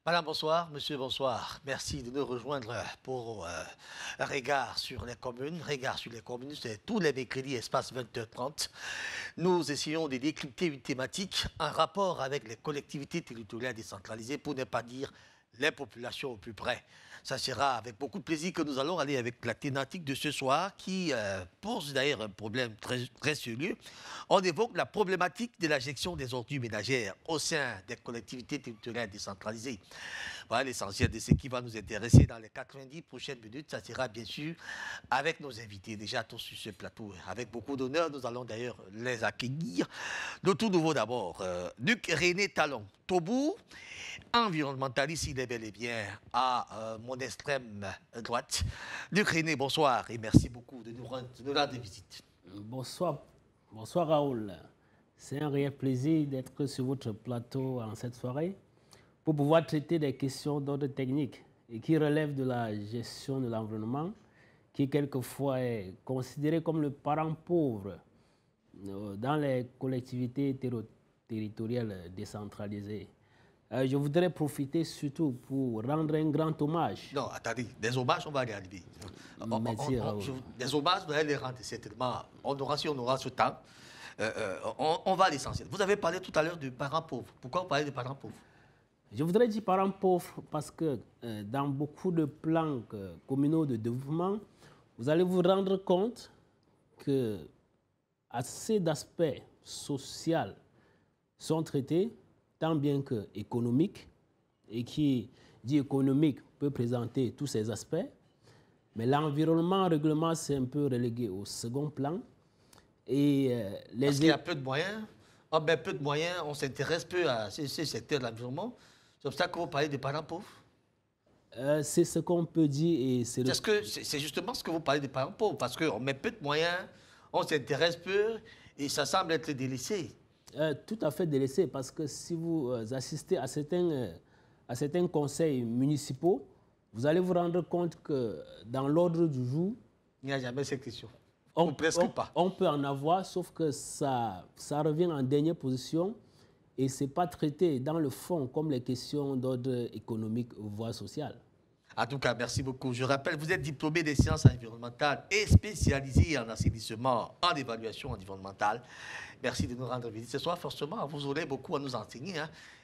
Madame, bonsoir. Monsieur, bonsoir. Merci de nous rejoindre pour Regard sur les communes. Regard sur les communes, c'est tous les mercredis, espace 20h30. Nous essayons de décrypter une thématique en rapport avec les collectivités territoriales décentralisées, pour ne pas dire les populations au plus près. Ça sera avec beaucoup de plaisir que nous allons aller avec la thématique de ce soir qui pose d'ailleurs un problème très sérieux. On évoque la problématique de la gestion des ordures ménagères au sein des collectivités territoriales décentralisées. Voilà l'essentiel de ce qui va nous intéresser dans les 90 prochaines minutes. Ça sera bien sûr avec nos invités déjà tous sur ce plateau. Avec beaucoup d'honneur, nous allons d'ailleurs les accueillir. De tout nouveau d'abord, Luc René Talon, Tobou, environnementaliste, il est bel et bien à mon extrême droite. Luc René, bonsoir et merci beaucoup de nous rendre visite. Bonsoir, bonsoir Raoul. C'est un réel plaisir d'être sur votre plateau en cette soirée pour pouvoir traiter des questions d'ordre technique et qui relèvent de la gestion de l'environnement, qui quelquefois est considéré comme le parent pauvre dans les collectivités territoriales décentralisées. Je voudrais profiter surtout pour rendre un grand hommage. Non, attendez, des hommages, on va y arriver. Merci, Raoul. Des hommages, vous allez les rendre certainement. Si on aura ce temps, on va à l'essentiel. Vous avez parlé tout à l'heure de parents pauvres. Pourquoi vous parlez de parents pauvres? Je voudrais dire parents pauvres parce que dans beaucoup de plans communaux de développement, vous allez vous rendre compte que assez d'aspects sociaux sont traités, tant bien qu'économiques, et qui dit économique peut présenter tous ces aspects, mais l'environnement, règlement, c'est un peu relégué au second plan. Et parce qu'il y a peu de moyens. Peu de moyens, on s'intéresse peu à ce secteur de l'environnement. C'est pour ça que vous parlez de parents pauvres. C'est ce qu'on peut dire. C'est justement ce que vous parlez de parents pauvres, parce qu'on met peu de moyens, on s'intéresse peu, et ça semble être délaissé. Tout à fait délaissé, parce que si vous assistez à certains conseils municipaux, vous allez vous rendre compte que dans l'ordre du jour, il n'y a jamais cette question. Presque pas. On peut en avoir, sauf que ça revient en dernière position et ce n'est pas traité dans le fond comme les questions d'ordre économique voire social. En tout cas, merci beaucoup. Je rappelle, vous êtes diplômé des sciences environnementales et spécialisé en assainissement, en évaluation environnementale. Merci de nous rendre visite ce soir. Forcément, vous aurez beaucoup à nous enseigner.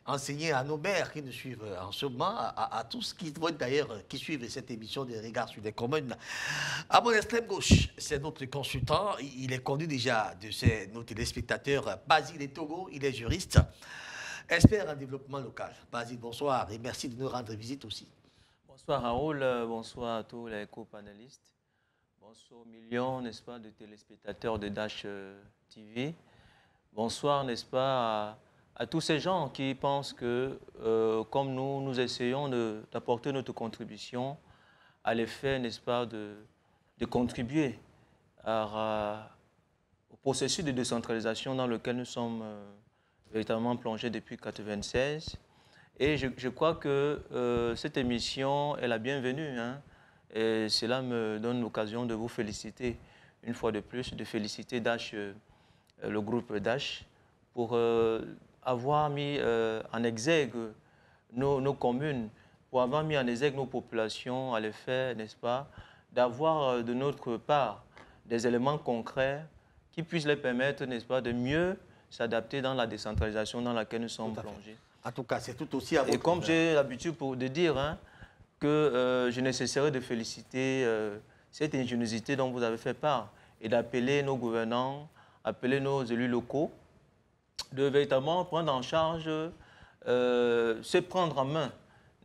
Enseigner à nos mères qui nous suivent en ce moment, à tous qui vont d'ailleurs, qui suivent cette émission de Regards sur les communes. À mon extrême gauche, c'est notre consultant. Il est connu déjà de nos téléspectateurs, Basile Togo. Il est juriste, expert en développement local. Basile, bonsoir et merci de nous rendre visite aussi. Bonsoir Raoul, bonsoir à tous les co-panélistes. Bonsoir aux millions, n'est-ce pas, de téléspectateurs de Dash TV. Bonsoir, n'est-ce pas, à tous ces gens qui pensent que, comme nous essayons d'apporter notre contribution à l'effet, n'est-ce pas, de contribuer au processus de décentralisation dans lequel nous sommes véritablement plongés depuis 1996. Et je crois que cette émission est la bienvenue. Et cela me donne l'occasion de vous féliciter une fois de plus, de féliciter Dash, le groupe Dash, pour avoir mis en exergue nos communes, pour avoir mis en exergue nos populations à l'effet, n'est-ce pas, d'avoir de notre part des éléments concrets qui puissent les permettre, n'est-ce pas, de mieux s'adapter dans la décentralisation dans laquelle nous sommes plongés. En tout cas, c'est tout aussi à votre. Et comme j'ai l'habitude de dire que je ne cesserai de féliciter cette ingéniosité dont vous avez fait part et d'appeler nos gouvernants, appeler nos élus locaux, de véritablement prendre en charge, se prendre en main,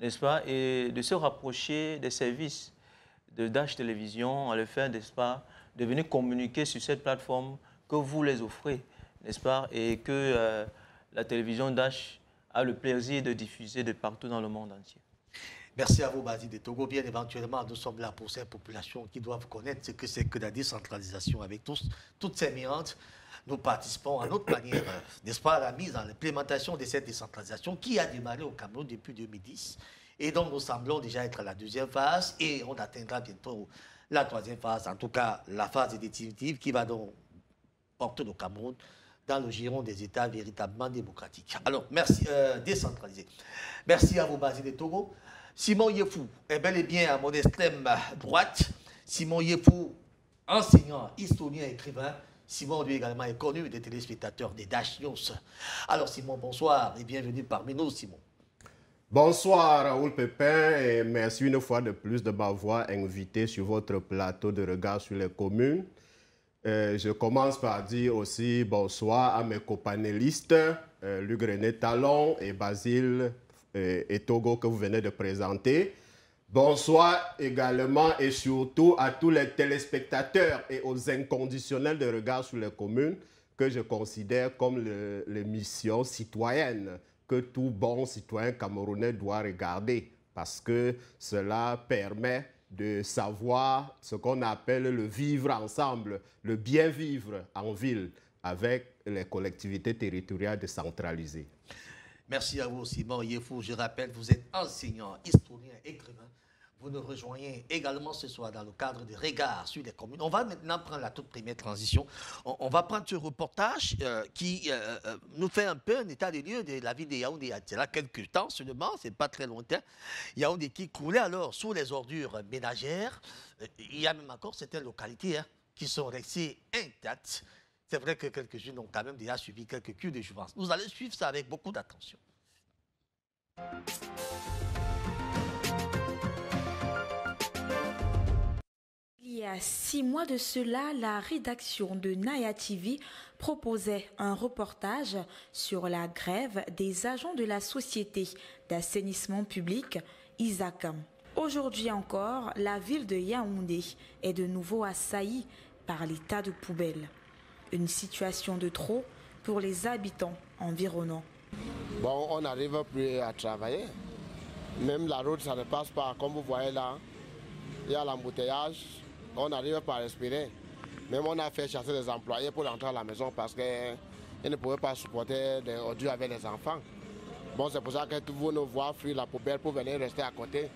n'est-ce pas, et de se rapprocher des services de Dash Télévision, à le faire, n'est-ce pas, de venir communiquer sur cette plateforme que vous les offrez, n'est-ce pas, et que la télévision Dash a le plaisir de diffuser de partout dans le monde entier. Merci à vous, Basile de Togo. Bien éventuellement, nous sommes là pour ces populations qui doivent connaître ce que c'est que la décentralisation avec toutes ces migrantes. Nous participons à notre manière, n'est-ce pas, à la mise en implémentation de cette décentralisation qui a démarré au Cameroun depuis 2010 et dont nous semblons déjà être à la deuxième phase et on atteindra bientôt la troisième phase, en tout cas la phase définitive qui va donc porter le Cameroun dans le giron des États véritablement démocratiques. Alors, merci, décentralisé. Merci à vous, Basile de Togo. Simon Yefou est bel et bien à mon extrême droite. Simon Yefou, enseignant, historien, écrivain. Simon, lui également, est connu des téléspectateurs des Dash News. Alors, Simon, bonsoir et bienvenue parmi nous, Simon. Bonsoir Raoul Pépin et merci une fois de plus de m'avoir invité sur votre plateau de regard sur les communes. Je commence par dire aussi bonsoir à mes copanélistes, Luc René Talon et Basile et Togo que vous venez de présenter. Bonsoir également et surtout à tous les téléspectateurs et aux inconditionnels de regard sur les communes que je considère comme les missions citoyennes que tout bon citoyen camerounais doit regarder parce que cela permet de savoir ce qu'on appelle le vivre ensemble, le bien vivre en ville avec les collectivités territoriales décentralisées. Merci à vous, Simon Yefou. Je rappelle, vous êtes enseignant, historien, écrivain. Vous nous rejoignez également ce soir dans le cadre des regards sur les communes. On va maintenant prendre la toute première transition. On va prendre ce reportage qui nous fait un peu un état des lieux de la ville de Yaoundé. Il y a quelques temps seulement, c'est pas très lointain. Yaoundé qui coulait alors sous les ordures ménagères. Il y a même encore certaines localités qui sont restées intactes. C'est vrai que quelques-unes ont quand même déjà suivi quelques culs de jouvence. Nous allons suivre ça avec beaucoup d'attention. Il y a 6 mois de cela, la rédaction de Naya TV proposait un reportage sur la grève des agents de la société d'assainissement public, ISACAM. Aujourd'hui encore, la ville de Yaoundé est de nouveau assaillie par les tas de poubelles. Une situation de trop pour les habitants environnants. Bon, on n'arrive plus à travailler. Même la route, ça ne passe pas. Comme vous voyez là, il y a l'embouteillage. On n'arrive pas à respirer. Même on a fait chasser les employés pour rentrer à la maison parce qu'ils ne pouvaient pas supporter des ordures avec les enfants. Bon, c'est pour ça que vous nous voyez fuir la poubelle pour venir rester à côté.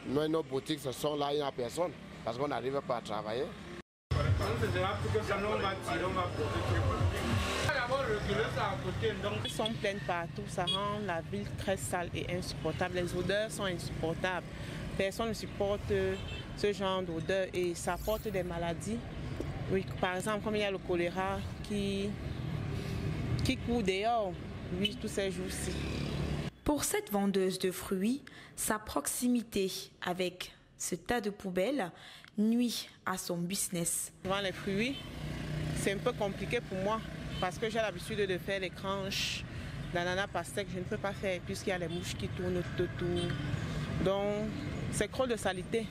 Mais nos boutiques, ce sont là, il n'y a personne parce qu'on n'arrive pas à travailler. Ils sont pleins partout, ça rend la ville très sale et insupportable. Les odeurs sont insupportables. Personne ne supporte ce genre d'odeur et ça porte des maladies. Oui, par exemple, comme il y a le choléra qui court dehors, oui, tous ces jours-ci. Pour cette vendeuse de fruits, sa proximité avec ce tas de poubelles nuit à son business. Souvent les fruits, c'est un peu compliqué pour moi parce que j'ai l'habitude de faire les cranches d'ananas pastèque. Je ne peux pas faire puisqu'il y a les mouches qui tournent autour. Donc, c'est trop de saleté.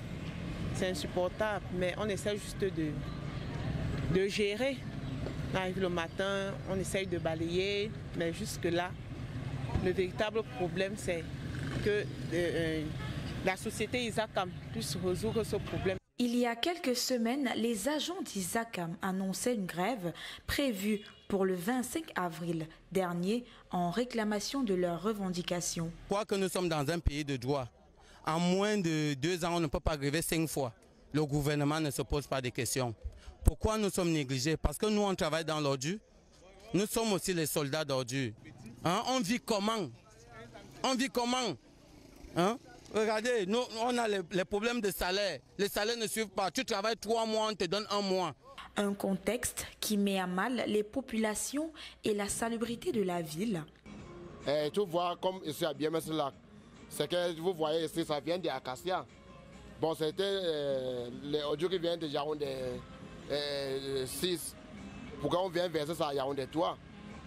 C'est insupportable, mais on essaie juste de gérer. On arrive le matin, on essaye de balayer, mais jusque-là, le véritable problème, c'est que la société ISACAM puisse résoudre ce problème. Il y a quelques semaines, les agents d'ISACAM annonçaient une grève prévue pour le 25 avril dernier en réclamation de leurs revendications. Je crois que nous sommes dans un pays de droit. En moins de 2 ans, on ne peut pas gréver 5 fois. Le gouvernement ne se pose pas de questions. Pourquoi nous sommes négligés? Parce que nous, on travaille dans l'ordure. Nous sommes aussi les soldats d'ordure. Hein? On vit comment? On vit comment? Hein? Regardez, nous, on a les problèmes de salaire. Les salaires ne suivent pas. Tu travailles 3 mois, on te donne 1 mois. Un contexte qui met à mal les populations et la salubrité de la ville. Et tu vois, comme ici à Biemesla, c'est que vous voyez ici, ça vient d'Acacia. Bon, c'était les audios qui viennent de Yaoundé 6. Pourquoi on vient verser ça à Yaoundé 3?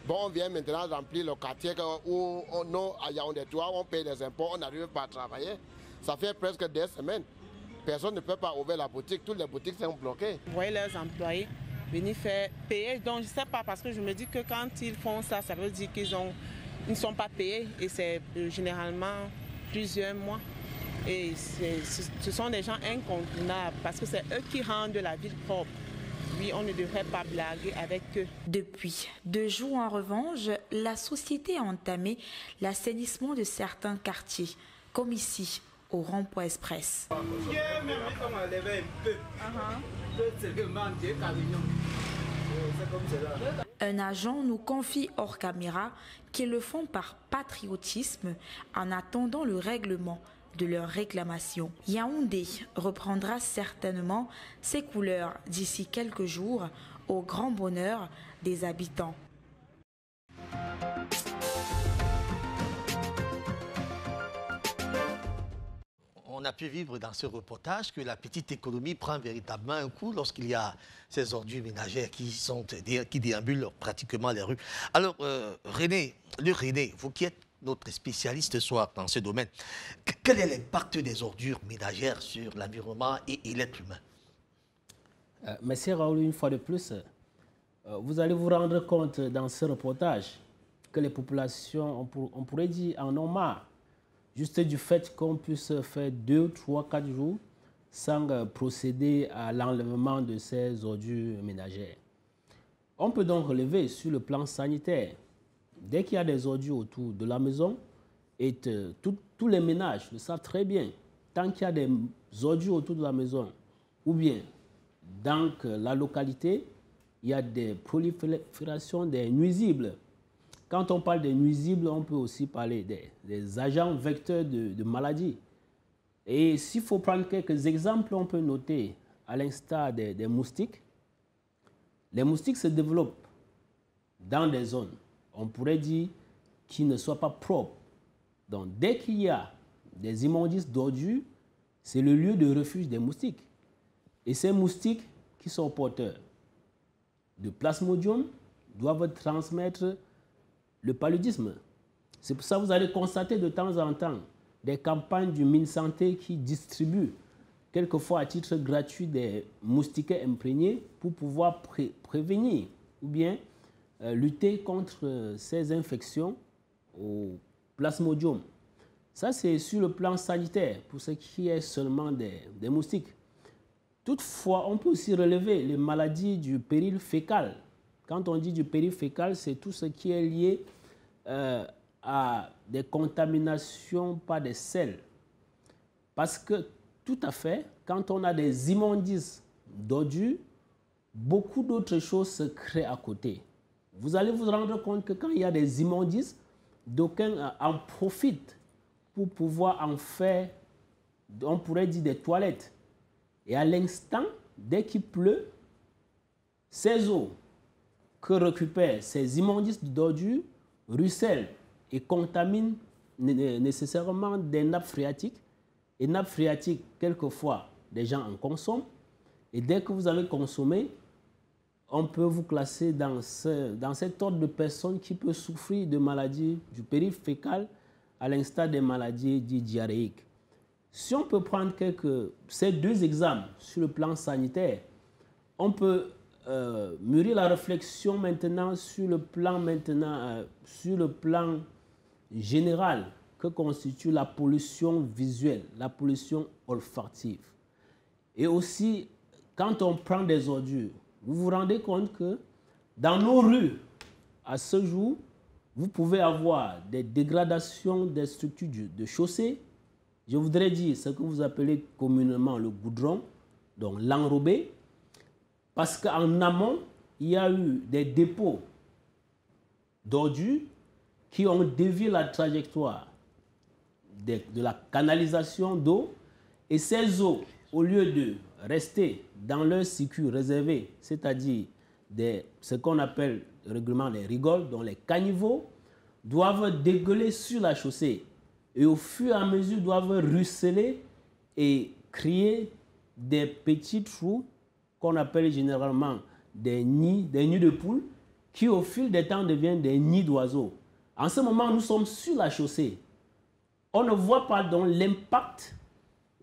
Bon, on vient maintenant remplir le quartier où nous, à Yaoundé 3, on paye des impôts, on n'arrive pas à travailler. Ça fait presque 2 semaines. Personne ne peut pas ouvrir la boutique, toutes les boutiques sont bloquées. Vous voyez leurs employés venir faire payer, donc je ne sais pas, parce que je me dis que quand ils font ça, ça veut dire qu'ils ne sont pas payés et c'est généralement plusieurs mois. Et ce sont des gens incontournables parce que c'est eux qui rendent la ville propre. Oui, on ne devrait pas blaguer avec eux. Depuis 2 jours en revanche, la société a entamé l'assainissement de certains quartiers, comme ici, au Rond-Point Express. Un agent nous confie hors caméra qu'ils le font par patriotisme en attendant le règlement de leurs réclamations. Yaoundé reprendra certainement ses couleurs d'ici quelques jours au grand bonheur des habitants. On a pu vivre dans ce reportage que la petite économie prend véritablement un coup lorsqu'il y a ces ordures ménagères qui déambulent pratiquement les rues. Alors, René, vous qui êtes notre spécialiste ce soir dans ce domaine, quel est l'impact des ordures ménagères sur l'environnement et l'être humain? Merci Raoul, une fois de plus, vous allez vous rendre compte dans ce reportage que les populations, on pourrait dire, en ont marre. Juste du fait qu'on puisse faire 2, 3, 4 jours sans procéder à l'enlèvement de ces ordures ménagères. On peut donc relever sur le plan sanitaire, dès qu'il y a des ordures autour de la maison, et tous les ménages le savent très bien, tant qu'il y a des ordures autour de la maison, ou bien dans la localité, il y a des proliférations des nuisibles. Quand on parle des nuisibles, on peut aussi parler des agents vecteurs de maladies. Et s'il faut prendre quelques exemples, on peut noter, à l'instar des moustiques, les moustiques se développent dans des zones, on pourrait dire, qui ne soient pas propres. Donc, dès qu'il y a des immondices d'ordures, c'est le lieu de refuge des moustiques. Et ces moustiques qui sont porteurs de plasmodium doivent transmettre le paludisme. C'est pour ça que vous allez constater de temps en temps des campagnes du MinSanté qui distribuent quelquefois à titre gratuit des moustiquaires imprégnés pour pouvoir prévenir ou bien lutter contre ces infections au plasmodium. Ça, c'est sur le plan sanitaire, pour ce qui est seulement des moustiques. Toutefois, on peut aussi relever les maladies du péril fécal. Quand on dit du péril fécal, c'est tout ce qui est lié à des contaminations par des sels. Parce que, tout à fait, quand on a des immondices d'ordures, beaucoup d'autres choses se créent à côté. Vous allez vous rendre compte que quand il y a des immondices, d'aucuns en profitent pour pouvoir en faire, on pourrait dire, des toilettes. Et à l'instant, dès qu'il pleut, ces eaux que récupèrent ces immondices d'ordures ruissellent et contaminent nécessairement des nappes phréatiques. Et nappes phréatiques, quelquefois, des gens en consomment. Et dès que vous avez consommé, on peut vous classer dans cet ordre de personnes qui peut souffrir de maladies du péril fécal, à l'instar des maladies dites diarrhéiques. Si on peut prendre ces deux exemples sur le plan sanitaire, on peut mûrir la réflexion maintenant sur le plan général que constitue la pollution visuelle, la pollution olfactive. Et aussi, quand on prend des ordures, vous vous rendez compte que dans nos rues, à ce jour, vous pouvez avoir des dégradations des structures de chaussée. Je voudrais dire ce que vous appelez communément le goudron, donc l'enrobé, parce qu'en amont, il y a eu des dépôts d'ordures qui ont dévié la trajectoire de la canalisation d'eau, et ces eaux, au lieu de rester dans leur circuit réservé, c'est-à-dire ce qu'on appelle régulièrement les rigoles, dont les caniveaux, doivent dégueuler sur la chaussée et au fur et à mesure doivent ruisseler et créer des petits trous qu'on appelle généralement des nids de poules qui au fil des temps deviennent des nids d'oiseaux. En ce moment, nous sommes sur la chaussée. On ne voit pas donc l'impact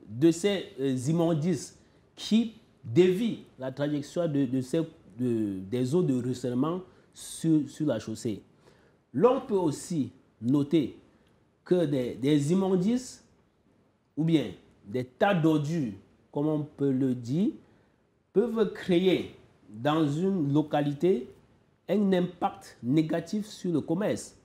de ces immondices qui dévient la trajectoire des eaux de ruissellement sur la chaussée. L'on peut aussi noter que des immondices ou bien des tas d'ordures, comme on peut le dire, peuvent créer dans une localité un impact négatif sur le commerce.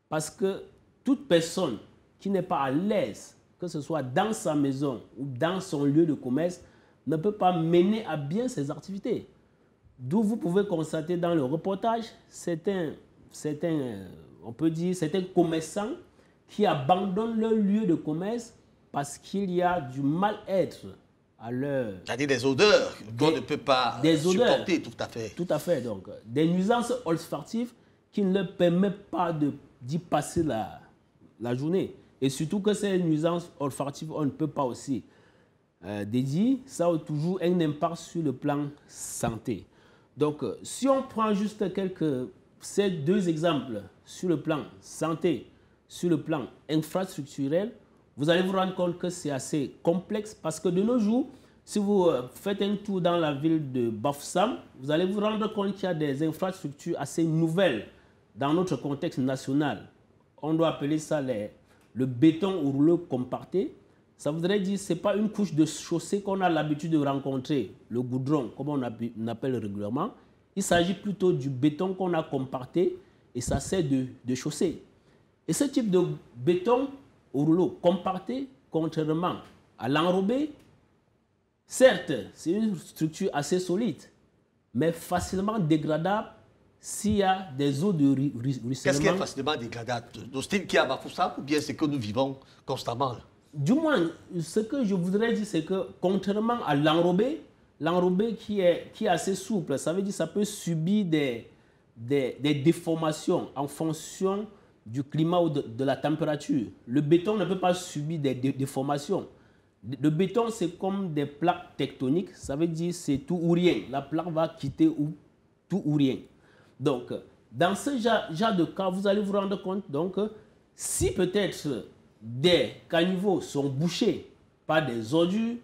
Parce que toute personne qui n'est pas à l'aise, que ce soit dans sa maison ou dans son lieu de commerce, ne peut pas mener à bien ses activités. D'où vous pouvez constater dans le reportage certains commerçants qui abandonnent leur lieu de commerce parce qu'il y a du mal-être à leur... C'est-à-dire des odeurs qu'on ne peut pas supporter, tout à fait. Tout à fait, donc. Des nuisances olfactives qui ne leur permettent pas d'y passer la journée. Et surtout que ces nuisances olfactives, on ne peut pas aussi dédier. Ça a toujours un impact sur le plan santé. Donc, si on prend juste ces deux exemples sur le plan santé, sur le plan infrastructurel, vous allez vous rendre compte que c'est assez complexe parce que de nos jours, si vous faites un tour dans la ville de Bafoussam, vous allez vous rendre compte qu'il y a des infrastructures assez nouvelles dans notre contexte national. On doit appeler ça le béton au rouleau compacté. Ça voudrait dire que ce n'est pas une couche de chaussée qu'on a l'habitude de rencontrer, le goudron, comme on appelle régulièrement. Il s'agit plutôt du béton qu'on a compacté et ça sert de chaussée. Et ce type de béton au rouleau compacté, contrairement à l'enrobé, certes, c'est une structure assez solide, mais facilement dégradable s'il y a des eaux de ruissellement. Qu'est-ce qui est facilement dégradable? Le style qui est à Bafoussam ou bien c'est que nous vivons constamment? Du moins, ce que je voudrais dire, c'est que contrairement à l'enrobé qui est assez souple, ça veut dire que ça peut subir des déformations en fonction du climat ou de la température. Le béton ne peut pas subir des déformations. Le béton, c'est comme des plaques tectoniques, ça veut dire c'est tout ou rien. La plaque va quitter tout ou rien. Donc, dans ce genre de cas, vous allez vous rendre compte, donc, si peut-être des caniveaux sont bouchés par des ordures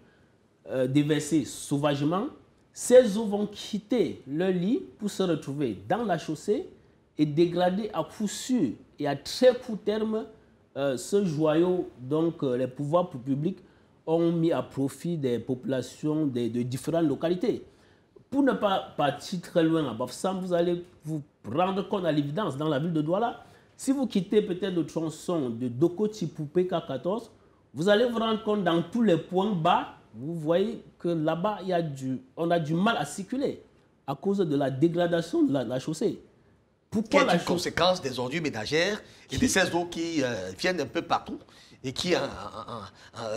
déversées sauvagement, ces eaux vont quitter leur lit pour se retrouver dans la chaussée et dégrader à coup sûr et à très court terme ce joyau. Donc, les pouvoirs publics ont mis à profit des populations de différentes localités. Pour ne pas partir très loin à Bafoussam, vous allez vous rendre compte à l'évidence dans la ville de Douala. Si vous quittez peut-être le tronçon de Dokoti pour PK14, vous allez vous rendre compte dans tous les points bas, vous voyez que là-bas, on a du mal à circuler à cause de la dégradation de la chaussée. Pourquoi une conséquence des ordures ménagères et de ces eaux qui viennent un peu partout et qui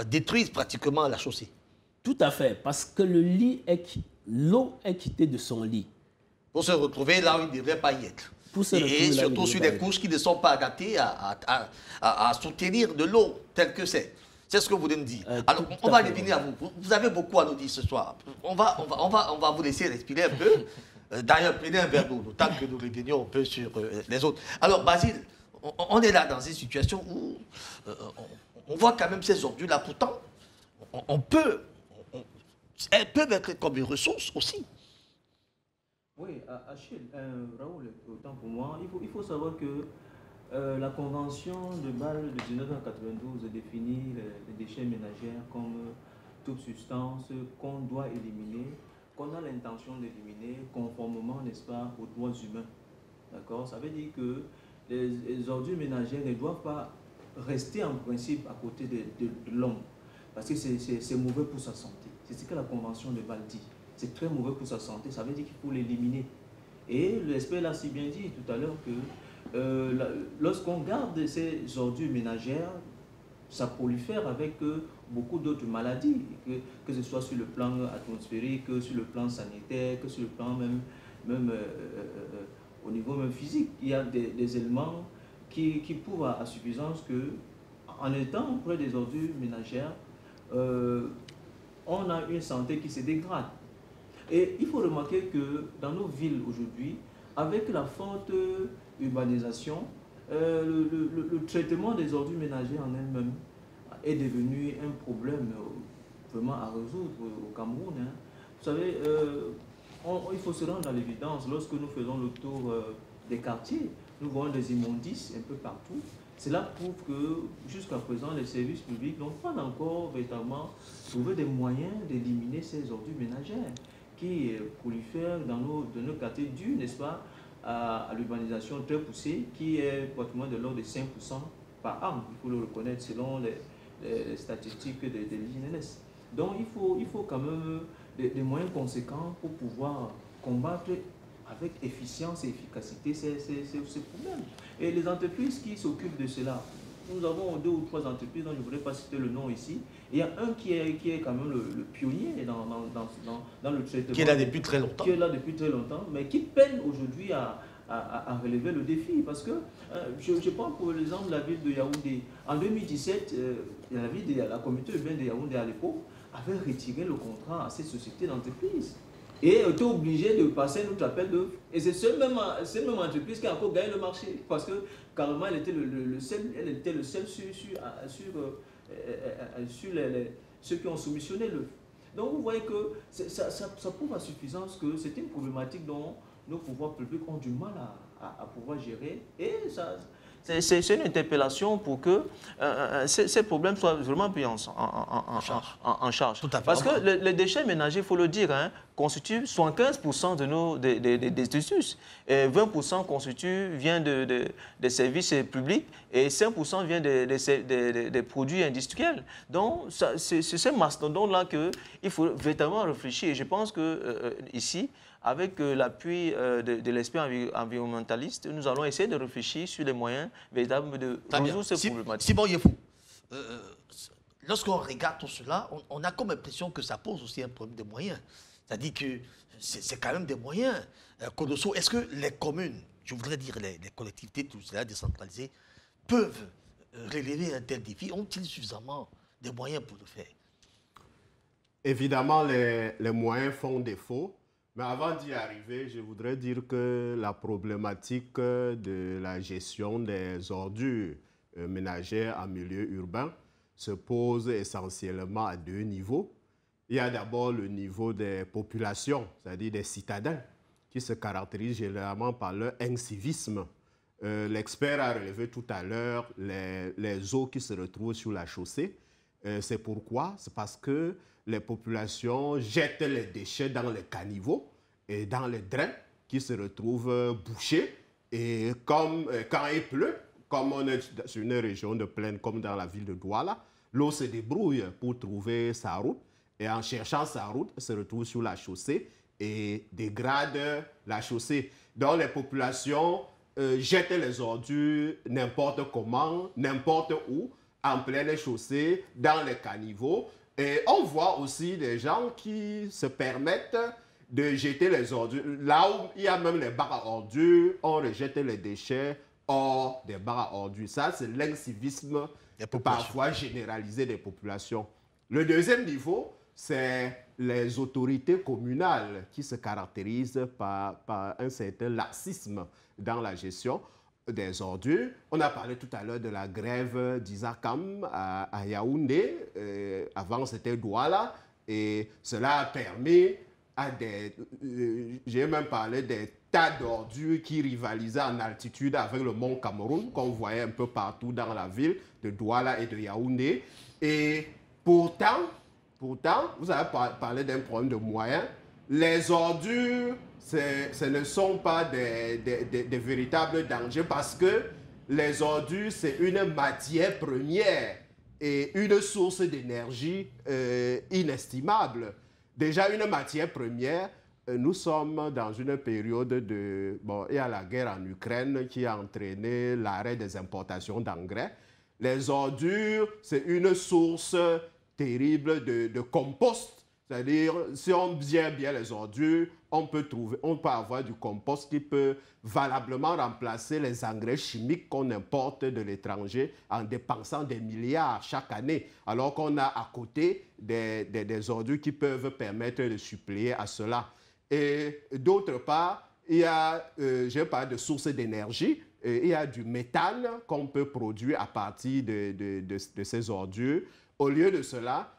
détruisent pratiquement la chaussée? Tout à fait, parce que l'eau est quittée de son lit. Pour se retrouver là où il ne devrait pas y être. Et surtout sur des couches qui ne sont pas adaptées à soutenir de l'eau telle que c'est. C'est ce que vous voulez me dire. Alors, on va revenir à vous. Vous avez beaucoup à nous dire ce soir. On va vous laisser respirer un peu. D'ailleurs, prenez un verre d'eau, tant que nous revenions un peu sur les autres. Alors, Basile, on est là dans une situation où on voit quand même ces ordures-là. Pourtant, elles peuvent être comme une ressource aussi. Oui, Achille, Raoul, autant pour moi, il faut savoir que la Convention de Bâle de 1992 définit les déchets ménagers comme toute substance qu'on doit éliminer, qu'on a l'intention d'éliminer conformément, n'est-ce pas, aux droits humains. D'accord? Ça veut dire que les ordures ménagères ne doivent pas rester en principe à côté de l'homme, parce que c'est mauvais pour sa santé. C'est ce que la Convention de Bâle dit. C'est très mauvais pour sa santé, ça veut dire qu'il faut l'éliminer. Et l'expert l'a si bien dit tout à l'heure que lorsqu'on garde ces ordures ménagères, ça prolifère avec beaucoup d'autres maladies, que ce soit sur le plan atmosphérique, que sur le plan sanitaire, que sur le plan même au niveau même physique. Il y a des éléments qui prouvent à suffisance qu'en étant près des ordures ménagères, on a une santé qui se dégrade. Et il faut remarquer que dans nos villes aujourd'hui, avec la forte urbanisation, le traitement des ordures ménagères en elles-mêmes est devenu un problème vraiment à résoudre au Cameroun. Hein. Vous savez, il faut se rendre à l'évidence, lorsque nous faisons le tour des quartiers, nous voyons des immondices un peu partout. Cela prouve que jusqu'à présent, les services publics n'ont pas encore véritablement trouvé des moyens d'éliminer ces ordures ménagères qui prolifèrent dans nos quartiers dus, n'est-ce pas, à l'urbanisation très poussée, qui est pratiquement de l'ordre de 5% par an, il faut le reconnaître, selon les statistiques de l'INS. Donc il faut quand même des moyens conséquents pour pouvoir combattre avec efficience et efficacité ces problèmes. Et les entreprises qui s'occupent de cela, nous avons 2 ou 3 entreprises dont je ne voudrais pas citer le nom ici. Il y a un qui est quand même le pionnier dans le traitement. Qui est là depuis très longtemps. Qui est là depuis très longtemps, mais qui peine aujourd'hui à relever le défi. Parce que je prends pour l'exemple la ville de Yaoundé. En 2017, la communauté urbaine de Yaoundé à l'époque avait retiré le contrat à cette société d'entreprise. Et était obligé de passer notre appel d'offres. Et c'est cette même entreprise qui a encore gagné le marché. Parce que carrément, elle était le seul sur ceux qui ont soumissionné l'œuvre. Donc vous voyez que ça prouve à suffisance que c'est une problématique dont nos pouvoirs publics ont du mal à pouvoir gérer. Et c'est une interpellation pour que ces problèmes soient vraiment pris en charge. Tout à fait. Parce que les déchets ménagers, il faut le dire, hein, constituent 75% des déchets. Et 20% viennent des services publics et 5% viennent des produits industriels. Donc, c'est ces mastodontes-là qu'il faut véritablement réfléchir. Et je pense que ici, avec l'appui de l'expert environnementaliste, nous allons essayer de réfléchir sur les moyens véritables de résoudre ces problématiques. Simon Yefou, lorsqu'on regarde tout cela, on a comme l'impression que ça pose aussi un problème de moyens. C'est-à-dire que c'est quand même des moyens colossaux. Est-ce que les communes, je voudrais dire les collectivités, tout cela décentralisées, peuvent relever un tel défi? Ont-ils suffisamment de moyens pour le faire? Évidemment, les moyens font défaut. Mais avant d'y arriver, je voudrais dire que la problématique de la gestion des ordures ménagères en milieu urbain se pose essentiellement à 2 niveaux. Il y a d'abord le niveau des populations, c'est-à-dire des citadins, qui se caractérisent généralement par leur incivisme. L'expert a relevé tout à l'heure les eaux qui se retrouvent sur la chaussée. C'est pourquoi? C'est parce que les populations jettent les déchets dans les caniveaux et dans les drains qui se retrouvent bouchés. Et comme quand il pleut, comme on est sur une région de plaine comme dans la ville de Douala, l'eau se débrouille pour trouver sa route. Et en cherchant sa route, elle se retrouve sur la chaussée et dégrade la chaussée. Donc les populations jettent les ordures n'importe comment, n'importe où, en pleine chaussée, dans les caniveaux. Et on voit aussi des gens qui se permettent de jeter les ordures. Là où il y a même les barres à ordures, on rejette les déchets hors des barres à ordures. Ça, c'est l'incivisme parfois généralisé des populations. Le deuxième niveau, c'est les autorités communales qui se caractérisent par un certain laxisme dans la gestion des ordures. On a parlé tout à l'heure de la grève d'Isakam à Yaoundé. Avant, c'était Douala. Et cela a permis à des... J'ai même parlé des tas d'ordures qui rivalisaient en altitude avec le mont Cameroun, qu'on voyait un peu partout dans la ville de Douala et de Yaoundé. Et pourtant, vous avez parlé d'un problème de moyens. Les ordures, ce ne sont pas des véritables dangers parce que les ordures, c'est une matière première et une source d'énergie inestimable. Déjà, une matière première, nous sommes dans une période de... Bon, il y a la guerre en Ukraine qui a entraîné l'arrêt des importations d'engrais. Les ordures, c'est une source terrible de compost. C'est-à-dire, si on gère bien les ordures, on peut avoir du compost qui peut valablement remplacer les engrais chimiques qu'on importe de l'étranger en dépensant des milliards chaque année, alors qu'on a à côté des ordures qui peuvent permettre de suppléer à cela. Et d'autre part, il y a, je parle de sources d'énergie, il y a du méthane qu'on peut produire à partir de ces ordures. Au lieu de cela,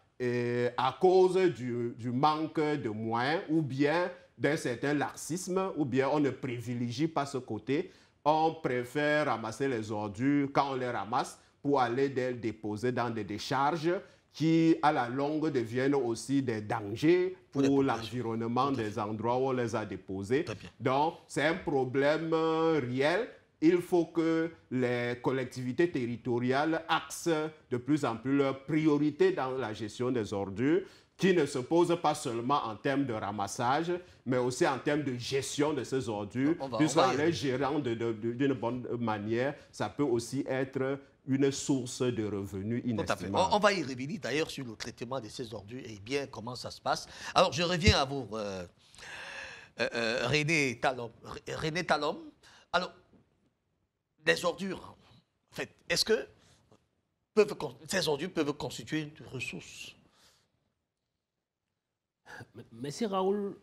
à cause du manque de moyens ou bien d'un certain laxisme, ou bien on ne privilégie pas ce côté, on préfère ramasser les ordures quand on les ramasse pour aller les déposer dans des décharges qui, à la longue, deviennent aussi des dangers pour l'environnement des endroits où on les a déposés. Donc, c'est un problème réel. Il faut que les collectivités territoriales axent de plus en plus leur priorité dans la gestion des ordures, qui ne se pose pas seulement en termes de ramassage, mais aussi en termes de gestion de ces ordures, puisqu'en les gérant d'une bonne manière, ça peut aussi être une source de revenus inestimable. On va y revenir d'ailleurs sur le traitement de ces ordures et bien comment ça se passe. Alors, je reviens à vous, René Talom. Alors, les ordures, en fait, est-ce que ces ordures peuvent constituer une ressource? Monsieur Raoul,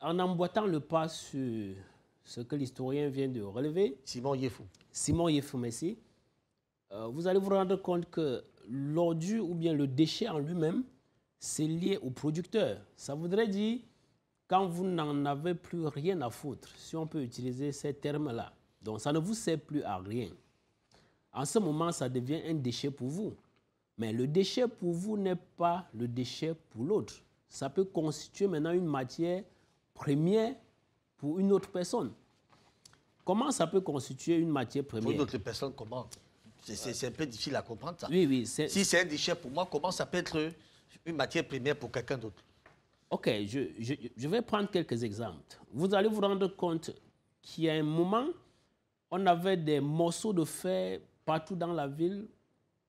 en emboîtant le pas sur ce que l'historien vient de relever, Simon Yefou, merci. Vous allez vous rendre compte que l'ordure ou bien le déchet en lui-même, c'est lié au producteur. Ça voudrait dire, quand vous n'en avez plus rien à foutre, si on peut utiliser ces termes-là, donc ça ne vous sert plus à rien. En ce moment, ça devient un déchet pour vous. Mais le déchet pour vous n'est pas le déchet pour l'autre. Ça peut constituer maintenant une matière première pour une autre personne. Comment ça peut constituer une matière première? Pour une autre personne, comment? C'est un peu difficile à comprendre ça. Oui. Si c'est un déchet pour moi, comment ça peut être une matière première pour quelqu'un d'autre? Ok, je vais prendre quelques exemples. Vous allez vous rendre compte qu'il y a un moment, on avait des morceaux de fer partout dans la ville.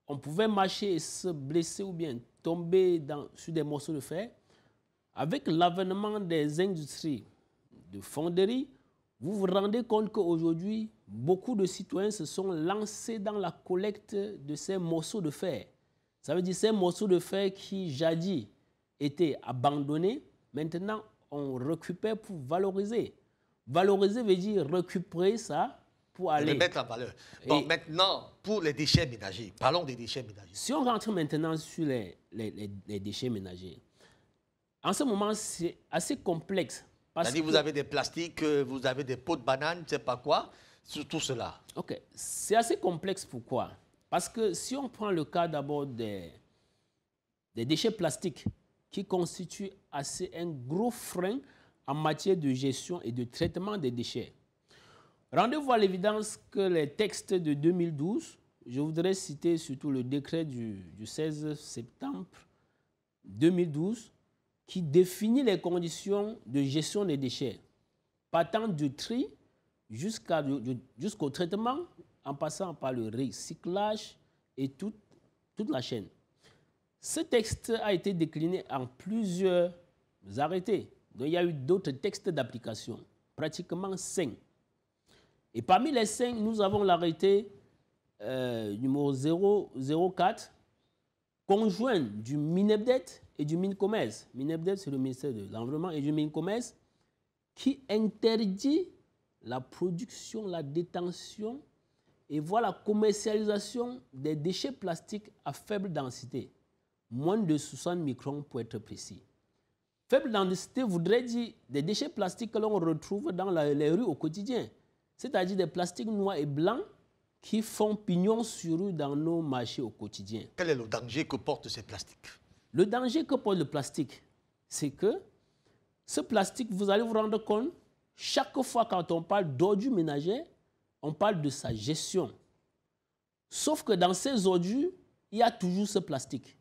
On pouvait marcher et se blesser ou bien tomber sur des morceaux de fer. Avec l'avènement des industries de fonderie, vous vous rendez compte qu'aujourd'hui, beaucoup de citoyens se sont lancés dans la collecte de ces morceaux de fer. Ça veut dire ces morceaux de fer qui, jadis, étaient abandonnés, maintenant, on récupère pour valoriser. Valoriser veut dire récupérer ça pour aller... mettre en valeur. Donc maintenant, pour les déchets ménagers, parlons des déchets ménagers. Si on rentre maintenant sur les déchets ménagers, en ce moment, c'est assez complexe. C'est-à-dire vous avez des plastiques, vous avez des pots de banane, je ne sais pas quoi, sur tout cela. Ok, c'est assez complexe. Pourquoi? Parce que si on prend le cas d'abord des déchets plastiques, qui constituent un gros frein en matière de gestion et de traitement des déchets. Rendez-vous à l'évidence que les textes de 2012, je voudrais citer surtout le décret du 16 septembre 2012, qui définit les conditions de gestion des déchets, partant du tri jusqu'au traitement, en passant par le recyclage et toute la chaîne. Ce texte a été décliné en plusieurs arrêtés. Donc, il y a eu d'autres textes d'application, pratiquement 5. Et parmi les 5, nous avons l'arrêté numéro 004, conjoint du MINEBDET et du MINCOMERS. MINEBDET, c'est le ministère de l'Environnement, et du MINCOMERS, qui interdit la production, la détention et voire la commercialisation des déchets plastiques à faible densité, moins de 60 microns pour être précis. Faible densité voudrait dire des déchets plastiques que l'on retrouve dans les rues au quotidien, c'est-à-dire des plastiques noirs et blancs qui font pignon sur rue dans nos marchés au quotidien. Quel est le danger que portent ces plastiques? Le danger que porte le plastique, c'est que ce plastique, vous allez vous rendre compte, chaque fois quand on parle d'ordures ménagères, on parle de sa gestion. Sauf que dans ces ordures, il y a toujours ce plastique.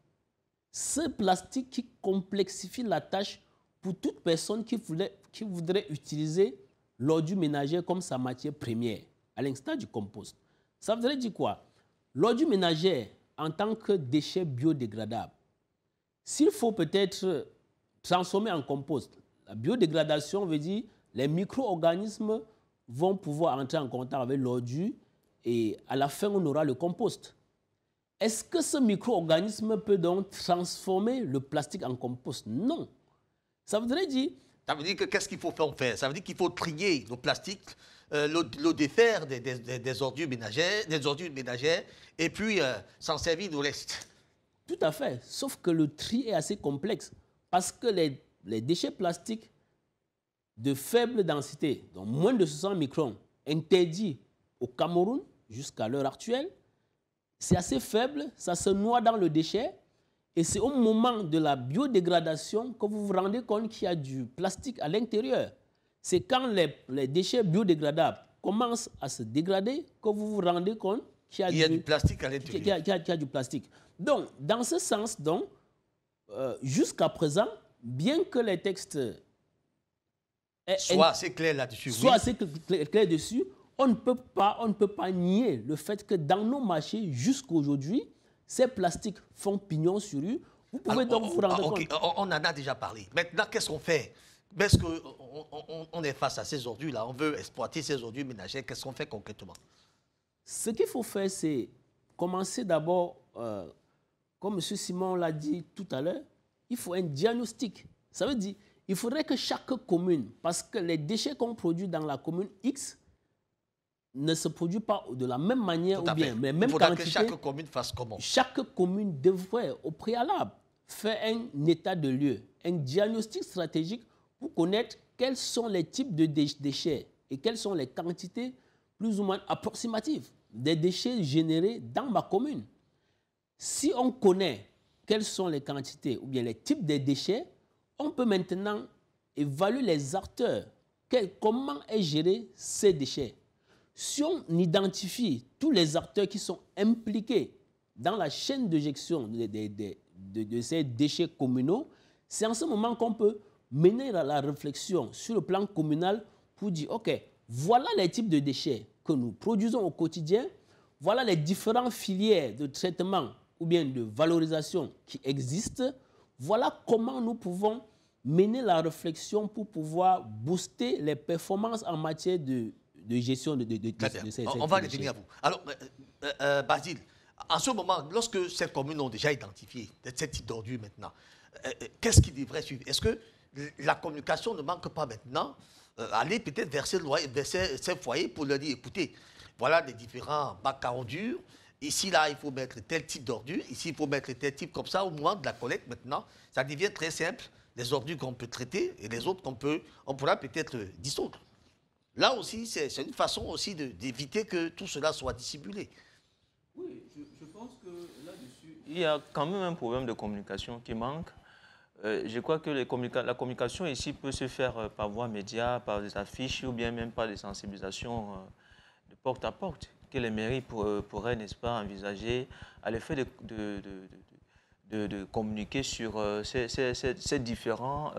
Ce plastique qui complexifie la tâche pour toute personne qui voudrait utiliser l'ordure ménagère comme sa matière première, à l'instar du compost. Ça voudrait dire quoi? L'ordure ménagère, en tant que déchet biodégradable, s'il faut peut-être transformer en compost, la biodégradation veut dire les micro-organismes vont pouvoir entrer en contact avec l'ordure et à la fin, on aura le compost. Est-ce que ce micro-organisme peut donc transformer le plastique en compost? Non. Ça voudrait dire... Ça veut dire que qu'est-ce qu'il faut faire? Ça veut dire qu'il faut trier le plastique, le défaire des ordures ménagères, et puis s'en servir de reste. Tout à fait. Sauf que le tri est assez complexe parce que les déchets plastiques de faible densité, donc moins de 60 microns, interdits au Cameroun jusqu'à l'heure actuelle, c'est assez faible, ça se noie dans le déchet et c'est au moment de la biodégradation que vous vous rendez compte qu'il y a du plastique à l'intérieur. C'est quand les déchets biodégradables commencent à se dégrader que vous vous rendez compte qu'il y a, du plastique à l'intérieur. Qu'il y a du plastique. Donc, dans ce sens, jusqu'à présent, bien que les textes soient assez clairs là-dessus, dessus, on ne peut pas nier le fait que dans nos marchés, jusqu'à aujourd'hui, ces plastiques font pignon sur rue. Vous pouvez donc vous rendre compte. On en a déjà parlé. Maintenant, qu'est-ce qu'on fait? Est-ce qu'on est face à ces ordures-là? On veut exploiter ces ordures ménagères. Qu'est-ce qu'on fait concrètement? Ce qu'il faut faire, c'est commencer d'abord, comme M. Simon l'a dit tout à l'heure, il faut un diagnostic. Ça veut dire qu'il faudrait que chaque commune, parce que les déchets qu'on produit dans la commune X ne se produisent pas de la même manière, ou bien mais même quantité. Que chaque commune fasse comment? Chaque commune devrait, au préalable, faire un état de lieu, un diagnostic stratégique pour connaître quels sont les types de déchets et quelles sont les quantités plus ou moins approximatives des déchets générés dans ma commune. Si on connaît quelles sont les quantités ou bien les types de déchets, on peut maintenant évaluer les acteurs, comment est géré ces déchets. Si on identifie tous les acteurs qui sont impliqués dans la chaîne de gestion de ces déchets communaux, c'est en ce moment qu'on peut mener la réflexion sur le plan communal pour dire, OK, voilà les types de déchets que nous produisons au quotidien, voilà les différentes filières de traitement ou bien de valorisation qui existent, voilà comment nous pouvons mener la réflexion pour pouvoir booster les performances en matière de gestion de ces déchets. On va revenir à vous. Alors, Basile, en ce moment, lorsque ces communes ont déjà identifié ce type d'ordures maintenant, qu'est-ce qui devrait suivre? Est-ce que la communication ne manque pas maintenant? Aller peut-être vers ces foyers pour leur dire, écoutez, voilà les différents bacs à ordures. Ici, là, il faut mettre tel type d'ordures. Ici, il faut mettre tel type comme ça. Au moment de la collecte, maintenant, ça devient très simple. Les ordures qu'on peut traiter et les autres on pourra peut-être dissoudre. Là aussi, c'est une façon aussi d'éviter que tout cela soit dissimulé. Oui, je pense que là-dessus, il y a quand même un problème de communication qui manque. Je crois que la communication ici peut se faire par voie média, par des affiches ou bien même par des sensibilisations de porte à porte que les mairies pourraient, n'est-ce pas, envisager à l'effet de communiquer sur ces différents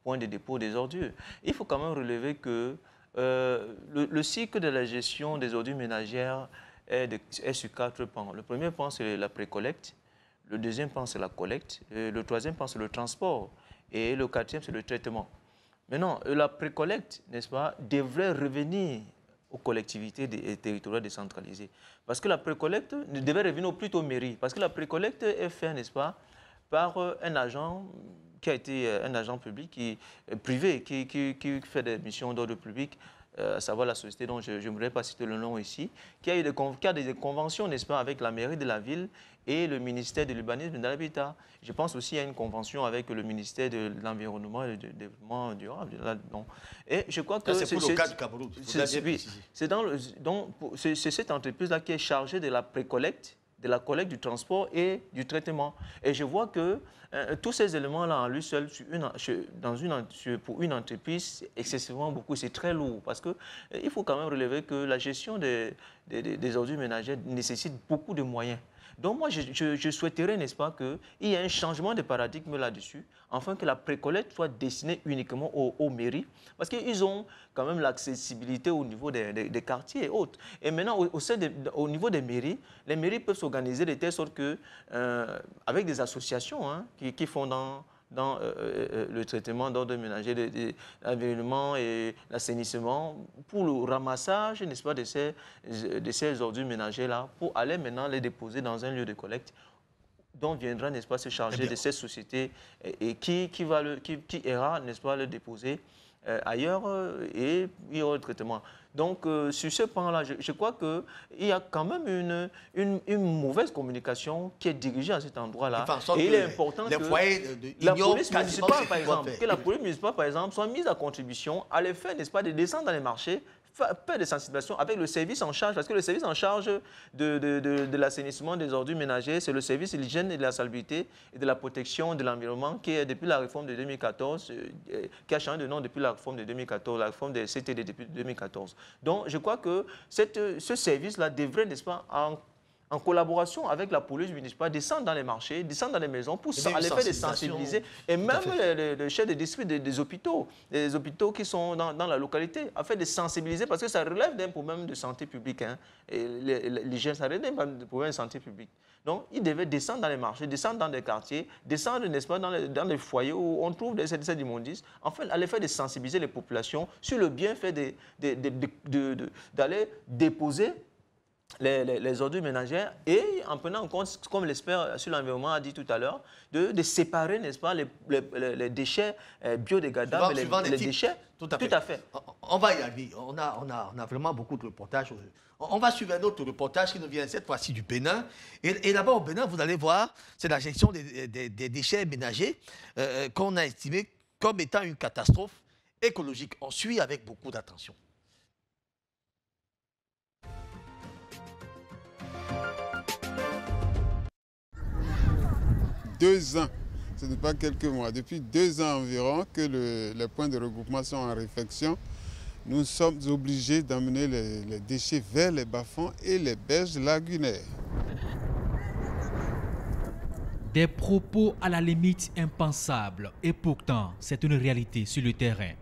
points de dépôt des ordures. Il faut quand même relever que le cycle de la gestion des ordures ménagères est sur 4 pans. Le premier pan, c'est la précollecte. Le deuxième pan, c'est la collecte. Le troisième pan, c'est le transport. Et le quatrième, c'est le traitement. Maintenant, la précollecte, n'est-ce pas, devrait revenir aux collectivités territoriales décentralisées. Parce que la précollecte devait revenir plutôt aux mairies. Parce que la précollecte est faite, n'est-ce pas, par un agent qui a été un agent public, privé, qui fait des missions d'ordre public, à savoir la société dont je ne voudrais pas citer le nom ici, qui a des conventions, n'est-ce pas, avec la mairie de la ville et le ministère de l'Urbanisme et de l'Habitat. Je pense aussi à une convention avec le ministère de l'Environnement et du Développement durable. Et je crois que c'est pour le cas du Cameroun. C'est cette entreprise-là qui est chargée de la précollecte, de la collecte, du transport et du traitement. Et je vois que tous ces éléments-là, en lui seul, pour une entreprise, c'est excessivement beaucoup, c'est très lourd. Parce qu'il faut quand même relever que la gestion des ordures ménagères nécessite beaucoup de moyens. Donc moi, je souhaiterais, n'est-ce pas, qu'il y ait un changement de paradigme là-dessus, afin que la précollecte soit destinée uniquement aux mairies, parce qu'ils ont quand même l'accessibilité au niveau des quartiers et autres. Et maintenant, au niveau des mairies, les mairies peuvent s'organiser de telle sorte que, avec des associations qui font dans le traitement d'ordures ménagères, l'environnement et l'assainissement, pour le ramassage, n'est-ce pas, de ces ordures ménagères-là, pour aller maintenant les déposer dans un lieu de collecte dont viendra, n'est-ce pas, se charger de ces sociétés et qui ira, n'est-ce pas, le déposer ailleurs et il y aura le traitement. Donc, sur ce plan-là, je crois qu'il y a quand même une mauvaise communication qui est dirigée à cet endroit-là. Et il est important que la police municipale, par exemple, soit mise à contribution à l'effet, n'est-ce pas, de descendre dans les marchés, faire des sensibilisations avec le service en charge, parce que le service en charge de l'assainissement des ordures ménagères, c'est le service de l'hygiène et de la salubrité et de la protection de l'environnement qui est depuis la réforme de 2014, qui a changé de nom depuis la réforme de 2014, la réforme des CTD depuis 2014. Donc, je crois que ce service-là devrait, n'est-ce pas, en collaboration avec la police municipale, descendent dans les marchés, descendent dans les maisons pour à l'effet de sensibiliser. Et même le chef de district des hôpitaux qui sont dans la localité, afin de sensibiliser, parce que ça relève d'un problème de santé publique. Hein. L'hygiène, ça relève d'un problème de santé publique. Donc, ils devaient descendre dans les marchés, descendre dans des quartiers, descendre, n'est-ce pas, dans les foyers où on trouve cette immondices, enfin, à l'effet de sensibiliser les populations sur le bienfait d'aller déposer les ordures ménagères et en prenant en compte, comme l'expert sur l'environnement a dit tout à l'heure, de séparer, n'est-ce pas, les déchets biodégradables et les déchets. Tout à fait. On va y aller. On a vraiment beaucoup de reportages. On va suivre un autre reportage qui nous vient cette fois-ci du Bénin. Et là-bas au Bénin, vous allez voir, c'est la gestion des déchets ménagers qu'on a estimé comme étant une catastrophe écologique. On suit avec beaucoup d'attention. Deux ans, ce n'est pas quelques mois, depuis 2 ans environ que les points de regroupement sont en réflexion. Nous sommes obligés d'amener les déchets vers les bas-fonds et les berges lagunaires. Des propos à la limite impensables et pourtant c'est une réalité sur le terrain.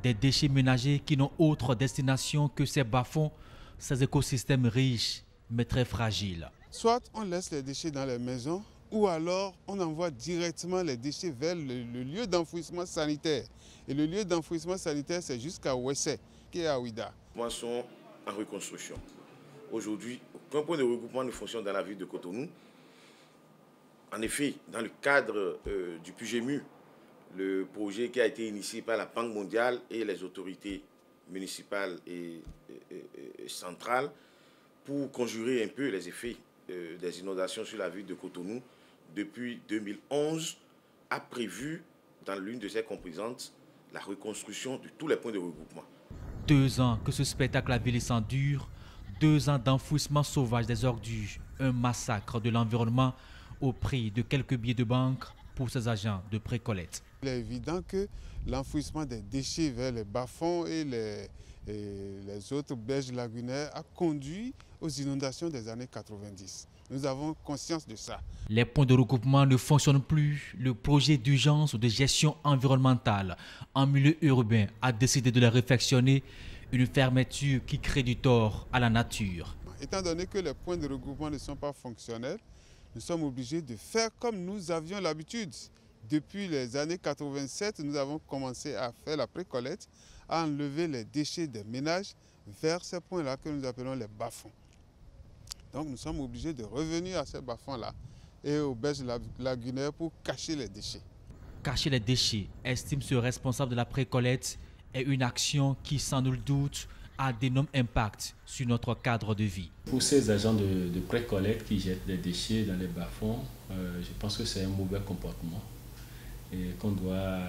Des déchets ménagers qui n'ont autre destination que ces bas-fonds, ces écosystèmes riches mais très fragiles. Soit on laisse les déchets dans les maisons, ou alors on envoie directement les déchets vers le lieu d'enfouissement sanitaire. Et le lieu d'enfouissement sanitaire, c'est jusqu'à Ouessé, qui est à Ouida. Les sont en reconstruction. Aujourd'hui, aucun point de regroupement ne fonctionne dans la ville de Cotonou. En effet, dans le cadre du PUGEMU, le projet qui a été initié par la Banque mondiale et les autorités municipales et centrales pour conjurer un peu les effets des inondations sur la ville de Cotonou, depuis 2011, a prévu, dans l'une de ses composantes, la reconstruction de tous les points de regroupement. 2 ans que ce spectacle à Vélez s'endure, 2 ans d'enfouissement sauvage des ordures, un massacre de l'environnement au prix de quelques billets de banque pour ces agents de pré-collecte. Il est évident que l'enfouissement des déchets vers les bas-fonds et les autres berges lagunaires a conduit aux inondations des années 90. Nous avons conscience de ça. Les points de regroupement ne fonctionnent plus. Le projet d'urgence de gestion environnementale en milieu urbain a décidé de les réfectionner, une fermeture qui crée du tort à la nature. Étant donné que les points de regroupement ne sont pas fonctionnels, nous sommes obligés de faire comme nous avions l'habitude. Depuis les années 87, nous avons commencé à faire la pré-collecte, à enlever les déchets des ménages vers ces points-là que nous appelons les bas-fonds. Donc nous sommes obligés de revenir à ces bas-fonds-là et aux berges lagunaires pour cacher les déchets. Cacher les déchets, estime ce responsable de la pré-collecte, est une action qui, sans nul doute, a d'énormes impacts sur notre cadre de vie. Pour ces agents de pré-collecte qui jettent des déchets dans les bas-fonds, je pense que c'est un mauvais comportement et qu'on doit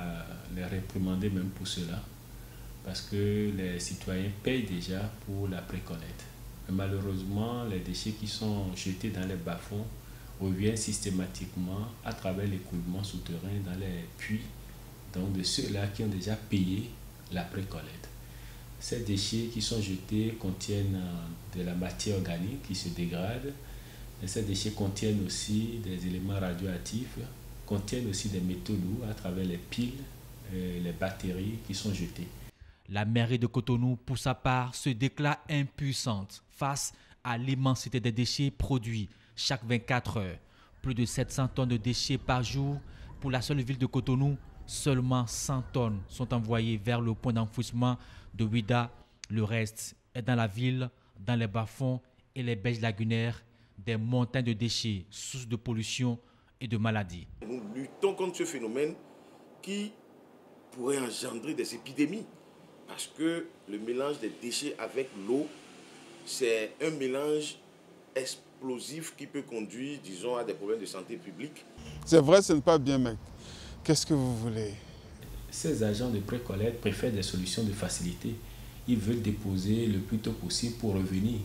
les réprimander même pour cela, parce que les citoyens payent déjà pour la pré-collecte. Malheureusement, les déchets qui sont jetés dans les bas-fonds reviennent systématiquement à travers l'écoulement souterrain dans les puits, donc de ceux-là qui ont déjà payé la pré-collecte. Ces déchets qui sont jetés contiennent de la matière organique qui se dégrade. Et ces déchets contiennent aussi des éléments radioactifs, contiennent aussi des métaux lourds à travers les piles et les batteries qui sont jetées. La mairie de Cotonou, pour sa part, se déclare impuissante face à l'immensité des déchets produits chaque 24 heures. Plus de 700 tonnes de déchets par jour. Pour la seule ville de Cotonou, seulement 100 tonnes sont envoyées vers le point d'enfouissement de Ouida. Le reste est dans la ville, dans les bas-fonds et les berges lagunaires, des montagnes de déchets, sources de pollution et de maladies. Nous luttons contre ce phénomène qui pourrait engendrer des épidémies. Parce que le mélange des déchets avec l'eau, c'est un mélange explosif qui peut conduire, disons, à des problèmes de santé publique. C'est vrai, ce n'est pas bien, mec. Qu'est-ce que vous voulez? Ces agents de pré-collecte préfèrent des solutions de facilité. Ils veulent déposer le plus tôt possible pour revenir.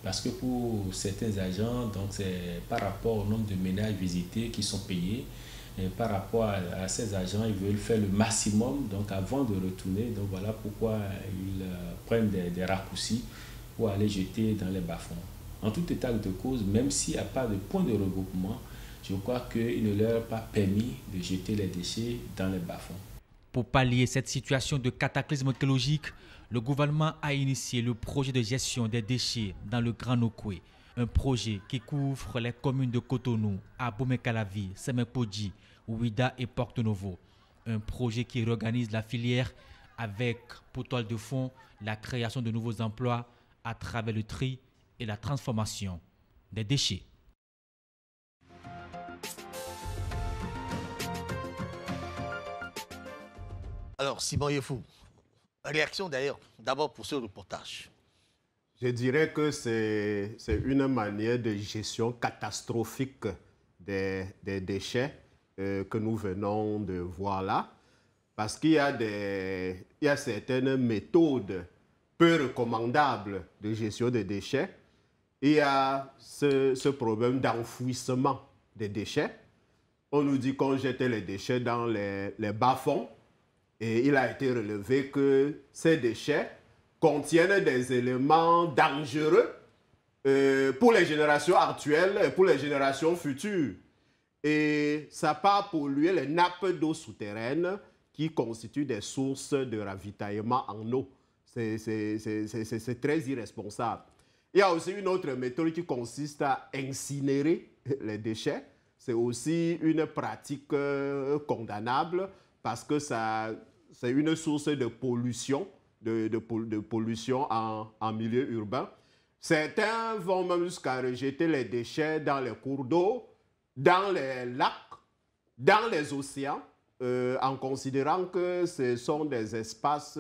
Parce que pour certains agents, donc c'est par rapport au nombre de ménages visités qui sont payés. Et par rapport à ces agents, ils veulent faire le maximum donc avant de retourner. Donc voilà pourquoi ils prennent des raccourcis pour aller jeter dans les bas-fonds. En tout état de cause, même s'il n'y a pas de point de regroupement, je crois qu'il ne leur est pas permis de jeter les déchets dans les bas-fonds. Pour pallier cette situation de cataclysme écologique, le gouvernement a initié le projet de gestion des déchets dans le Grand Nokoué. Un projet qui couvre les communes de Cotonou, Abomey-Calavi, Semek-Podji, Ouida et Porto-Novo. Un projet qui réorganise la filière avec, pour toile de fond, la création de nouveaux emplois à travers le tri et la transformation des déchets. Alors, Simon Yefou, réaction d'ailleurs, d'abord pour ce reportage. Je dirais que c'est une manière de gestion catastrophique des déchets que nous venons de voir là. Parce qu'il y a certaines méthodes peu recommandables de gestion des déchets. Il y a ce problème d'enfouissement des déchets. On nous dit qu'on jette les déchets dans les bas-fonds. Et il a été relevé que ces déchets contiennent des éléments dangereux pour les générations actuelles et pour les générations futures. Et ça part polluer les nappes d'eau souterraines qui constituent des sources de ravitaillement en eau. C'est très irresponsable. Il y a aussi une autre méthode qui consiste à incinérer les déchets. C'est aussi une pratique condamnable parce que c'est une source de pollution, de pollution en milieu urbain. Certains vont même jusqu'à rejeter les déchets dans les cours d'eau, dans les lacs, dans les océans, en considérant que ce sont des espaces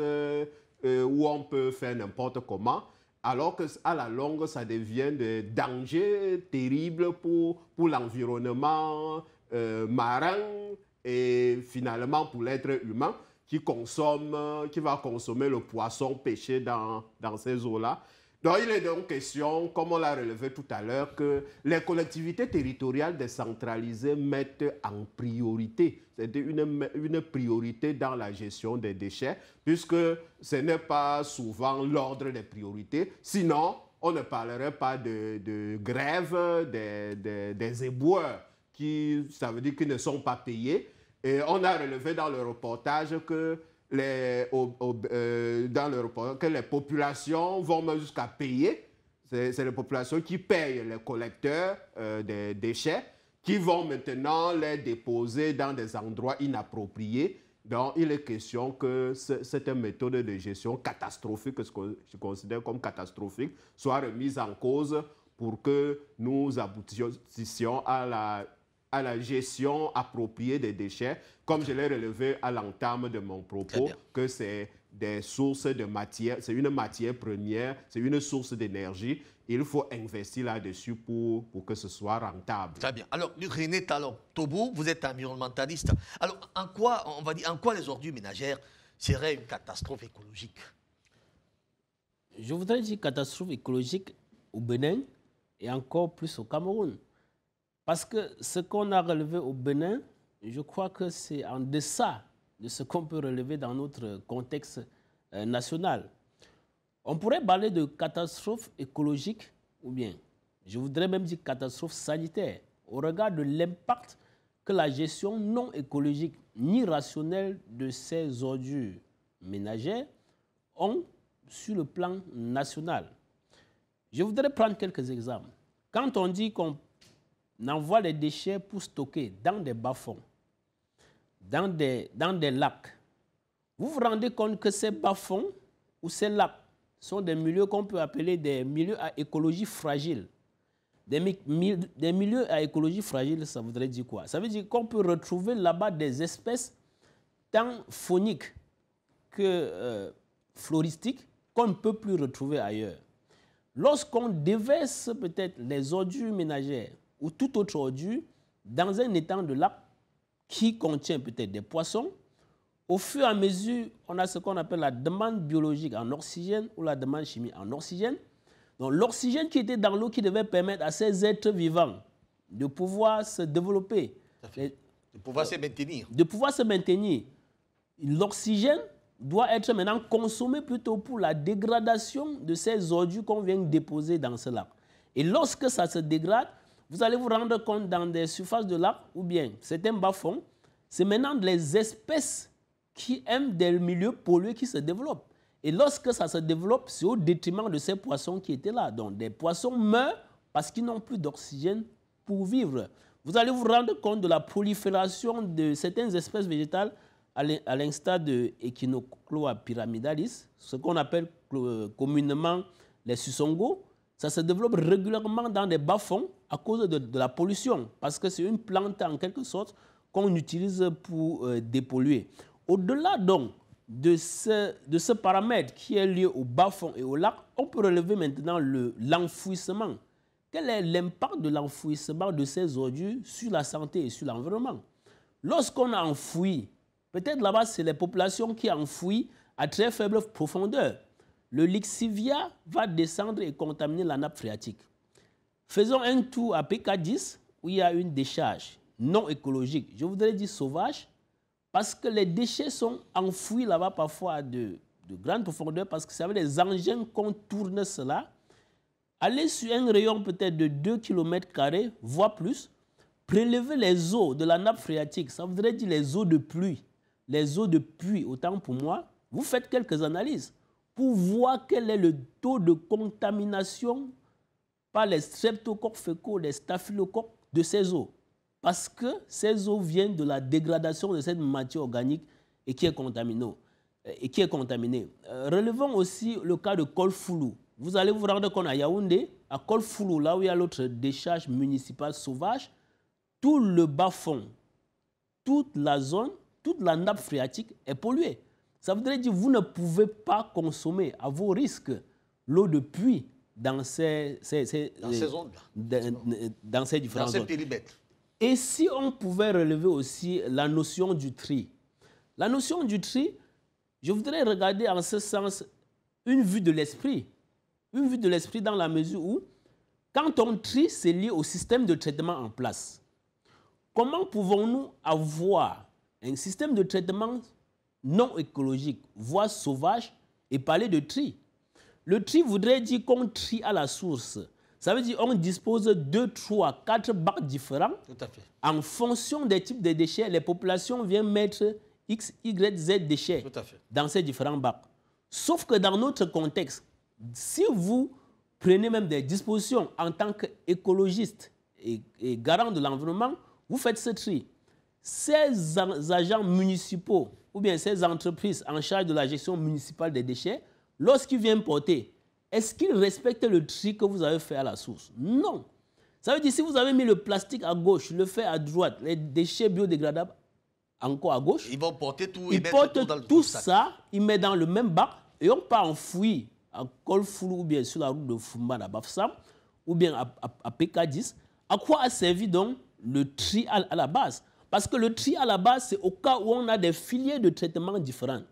où on peut faire n'importe comment, alors qu'à la longue, ça devient des dangers terribles pour l'environnement marin et finalement pour l'être humain qui va consommer le poisson pêché dans ces eaux-là. Donc, il est donc question, comme on l'a relevé tout à l'heure, que les collectivités territoriales décentralisées mettent en priorité, c'est une priorité dans la gestion des déchets, puisque ce n'est pas souvent l'ordre des priorités. Sinon, on ne parlerait pas de grève des éboueurs, ça veut dire qu'ils ne sont pas payés. Et on a relevé dans le reportage que les populations vont même jusqu'à payer. C'est les populations qui payent les collecteurs des déchets, qui vont maintenant les déposer dans des endroits inappropriés. Donc, il est question que cette méthode de gestion catastrophique, que je considère comme catastrophique, soit remise en cause pour que nous aboutissions à la gestion appropriée des déchets, comme je l'ai relevé à l'entame de mon propos, que c'est des sources de matière, c'est une matière première, c'est une source d'énergie. Il faut investir là-dessus pour que ce soit rentable. Très bien. Alors, René Talon-Tobou, vous êtes environnementaliste. Alors, en quoi les ordures ménagères seraient une catastrophe écologique? Je voudrais dire catastrophe écologique au Bénin et encore plus au Cameroun. Parce que ce qu'on a relevé au Bénin, je crois que c'est en deçà de ce qu'on peut relever dans notre contexte national. On pourrait parler de catastrophe écologique ou bien, je voudrais même dire catastrophe sanitaire, au regard de l'impact que la gestion non écologique ni rationnelle de ces ordures ménagères ont sur le plan national. Je voudrais prendre quelques exemples. Quand on dit qu'on envoie les déchets pour stocker dans des bas-fonds, dans des lacs, vous vous rendez compte que ces bas-fonds ou ces lacs sont des milieux qu'on peut appeler des milieux à écologie fragile. Des milieux à écologie fragile, ça voudrait dire quoi? Ça veut dire qu'on peut retrouver là-bas des espèces tant fauniques que floristiques qu'on ne peut plus retrouver ailleurs. Lorsqu'on déverse peut-être les ordures ménagères ou toute autre ordure dans un étang de lac qui contient peut-être des poissons, au fur et à mesure, on a ce qu'on appelle la demande biologique en oxygène ou la demande chimique en oxygène. Donc l'oxygène qui était dans l'eau qui devait permettre à ces êtres vivants de pouvoir se développer, de pouvoir se maintenir. De pouvoir se maintenir. L'oxygène doit être maintenant consommé plutôt pour la dégradation de ces ordures qu'on vient déposer dans ce lac. Et lorsque ça se dégrade, vous allez vous rendre compte dans des surfaces de lac ou bien certains bas-fonds, c'est maintenant les espèces qui aiment des milieux pollués qui se développent. Et lorsque ça se développe, c'est au détriment de ces poissons qui étaient là. Donc des poissons meurent parce qu'ils n'ont plus d'oxygène pour vivre. Vous allez vous rendre compte de la prolifération de certaines espèces végétales à l'instar de Echinocloa pyramidalis, ce qu'on appelle communément les susongos. Ça se développe régulièrement dans des bas-fonds à cause de la pollution, parce que c'est une plante en quelque sorte qu'on utilise pour dépolluer. Au-delà donc de ce paramètre qui est lié au bas-fond et au lac, on peut relever maintenant l'enfouissement. Quel est l'impact de l'enfouissement de ces ordures sur la santé et sur l'environnement? Lorsqu'on a enfoui, peut-être là-bas c'est les populations qui enfouissent à très faible profondeur. Le lixivia va descendre et contaminer la nappe phréatique. Faisons un tour à PK10 où il y a une décharge non écologique, je voudrais dire sauvage, parce que les déchets sont enfouis là-bas parfois à de grandes profondeurs, parce que c'est avec les engins qu'on tourne cela. Aller sur un rayon peut-être de 2 km², voire plus, prélever les eaux de la nappe phréatique, ça voudrait dire les eaux de pluie. Les eaux de pluie, autant pour moi, vous faites quelques analyses pour voir quel est le taux de contamination par les streptocoques fécaux, les staphylocoques de ces eaux. Parce que ces eaux viennent de la dégradation de cette matière organique et qui est contaminée. Relevons aussi le cas de Kolfoulou. Vous allez vous rendre compte à Yaoundé, à Kolfoulou, là où il y a l'autre décharge municipale sauvage, tout le bas-fond, toute la zone, toute la nappe phréatique est polluée. Ça voudrait dire que vous ne pouvez pas consommer à vos risques l'eau de pluie dans ces différentes zones. Périmètres. Et si on pouvait relever aussi la notion du tri? La notion du tri, je voudrais regarder en ce sens une vue de l'esprit. Une vue de l'esprit dans la mesure où, quand on trie, c'est lié au système de traitement en place. Comment pouvons-nous avoir un système de traitement non écologique, voire sauvage, et parler de tri? Le tri voudrait dire qu'on trie à la source. Ça veut dire qu'on dispose de 2, 3, 4 bacs différents. Tout à fait. En fonction des types de déchets, les populations viennent mettre X, Y, Z déchets dans ces différents bacs. Sauf que dans notre contexte, si vous prenez même des dispositions en tant qu'écologiste et garant de l'environnement, vous faites ce tri. Ces agents municipaux ou bien ces entreprises en charge de la gestion municipale des déchets, lorsqu'ils viennent porter, est-ce qu'ils respectent le tri que vous avez fait à la source? Non. Ça veut dire si vous avez mis le plastique à gauche, le fer à droite, les déchets biodégradables encore à gauche, ils vont porter tout. Ils portent tout ça, ils mettent dans le même bac et on part enfouir à Kolfoulou ou bien sur la route de Fumban à Bafsam ou bien à PK10. À quoi a servi donc le tri à la base? Parce que le tri à la base, c'est au cas où on a des filières de traitement différentes.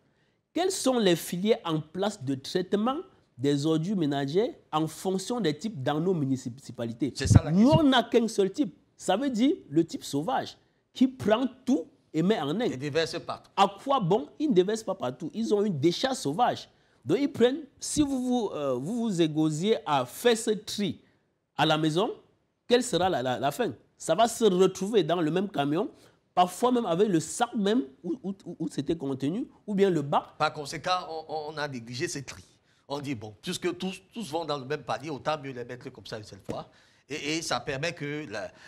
Quelles sont les filières en place de traitement des ordures ménagères en fonction des types dans nos municipalités? Nous, on n'a qu'un seul type. Ça veut dire le type sauvage qui prend tout et met en aigle. Et déverse partout. À quoi bon? Ils ne déversent pas partout. Ils ont une décharge sauvage. Donc, ils prennent, si vous vous égosiez à faire ce tri à la maison, quelle sera la fin? Ça va se retrouver dans le même camion, parfois même avec le sac même où c'était contenu, ou bien le bac. Par conséquent, on a négligé ces tri. On dit, bon, puisque tous vont dans le même panier, autant mieux les mettre comme ça une seule fois. Et ça permet que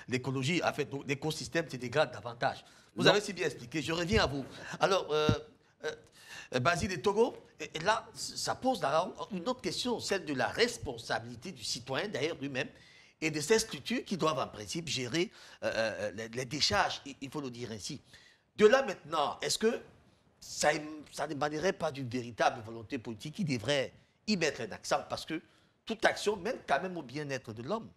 l'écologie, en fait, l'écosystème se dégrade davantage. Vous avez si bien expliqué. Je reviens à vous. Alors, Basile et Togo, et là, ça pose une autre question, celle de la responsabilité du citoyen, d'ailleurs lui-même, et de ces structures qui doivent en principe gérer les décharges, il faut le dire ainsi. De là maintenant, est-ce que ça n'émanerait pas d'une véritable volonté politique qui devrait y mettre un accent? Parce que toute action mène quand même au bien-être de l'homme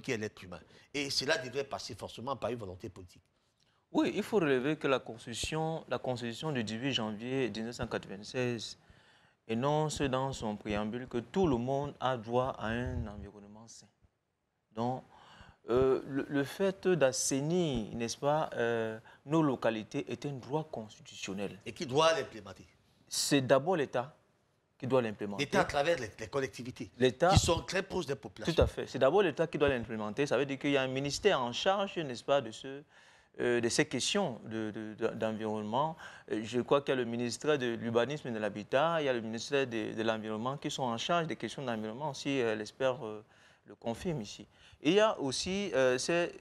qui est l'être humain. Et cela devrait passer forcément par une volonté politique. Oui, il faut relever que la Constitution du 18 janvier 1996 énonce dans son préambule que tout le monde a droit à un environnement sain. Donc, le fait d'assainir, n'est-ce pas, nos localités est un droit constitutionnel. Et qui doit l'implémenter? C'est d'abord l'État qui doit l'implémenter. L'État à travers les collectivités, l'État, qui sont très proches des populations. Tout à fait. C'est d'abord l'État qui doit l'implémenter. Ça veut dire qu'il y a un ministère en charge, n'est-ce pas, de ces questions d'environnement. Je crois qu'il y a le ministère de l'Urbanisme et de l'Habitat, il y a le ministère de l'Environnement qui sont en charge des questions d'environnement, si l'expert le confirme ici. Et il y a aussi ces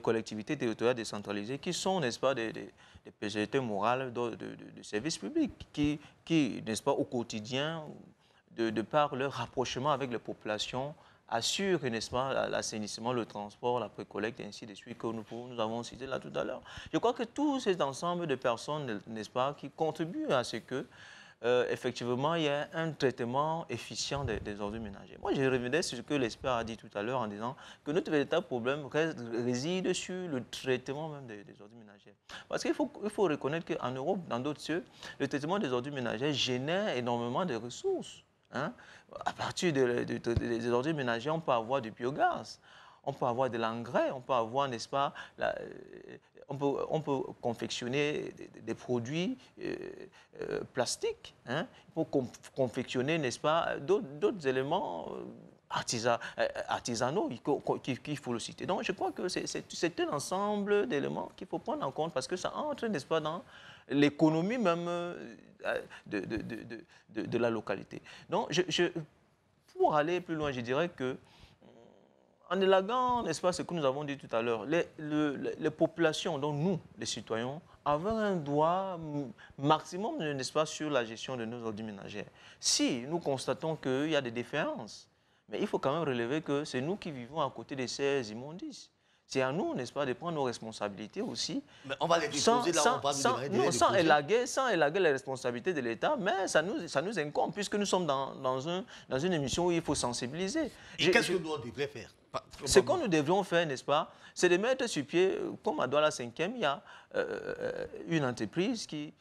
collectivités territoriales décentralisées qui sont, n'est-ce pas, des personnalités morales de services publics qui, n'est-ce pas, au quotidien, de par leur rapprochement avec les populations, assurent, n'est-ce pas, l'assainissement, le transport, la précollecte, et ainsi de suite, que nous avons cité là tout à l'heure. Je crois que tous ces ensembles de personnes, n'est-ce pas, qui contribuent à ce que, effectivement, il y ait un traitement efficient des ordures ménagères. Moi, je revenais sur ce que l'expert a dit tout à l'heure en disant que notre véritable problème réside sur le traitement même des ordures ménagères. Parce qu'il faut reconnaître qu'en Europe, dans d'autres cieux, le traitement des ordures ménagères génère énormément de ressources. Hein? À partir des ordures ménagères, on peut avoir du biogaz, on peut avoir de l'engrais, on peut avoir, n'est-ce pas, on peut confectionner des produits plastiques, hein? On peut confectionner, n'est-ce pas, d'autres éléments artisanaux qu'il faut le citer. Donc je crois que c'est un ensemble d'éléments qu'il faut prendre en compte parce que ça entre, n'est-ce pas, dans l'économie même de la localité. Donc, pour aller plus loin, je dirais que, en élaguant, n'est-ce pas, ce que nous avons dit tout à l'heure, les populations, donc nous, les citoyens, avons un droit maximum, n'est-ce pas, sur la gestion de nos ordures ménagères. Si nous constatons qu'il y a des différences, mais il faut quand même relever que c'est nous qui vivons à côté de ces immondices. C'est à nous, n'est-ce pas, de prendre nos responsabilités aussi. Mais on va les déposer là, on va sans élaguer les responsabilités de l'État, mais ça nous incombe, puisque nous sommes dans une émission où il faut sensibiliser. Et qu'est-ce que nous devrions faire? Ce que nous devrions faire, n'est-ce pas, c'est de mettre sur pied, comme à Douala 5e, il y a une entreprise qui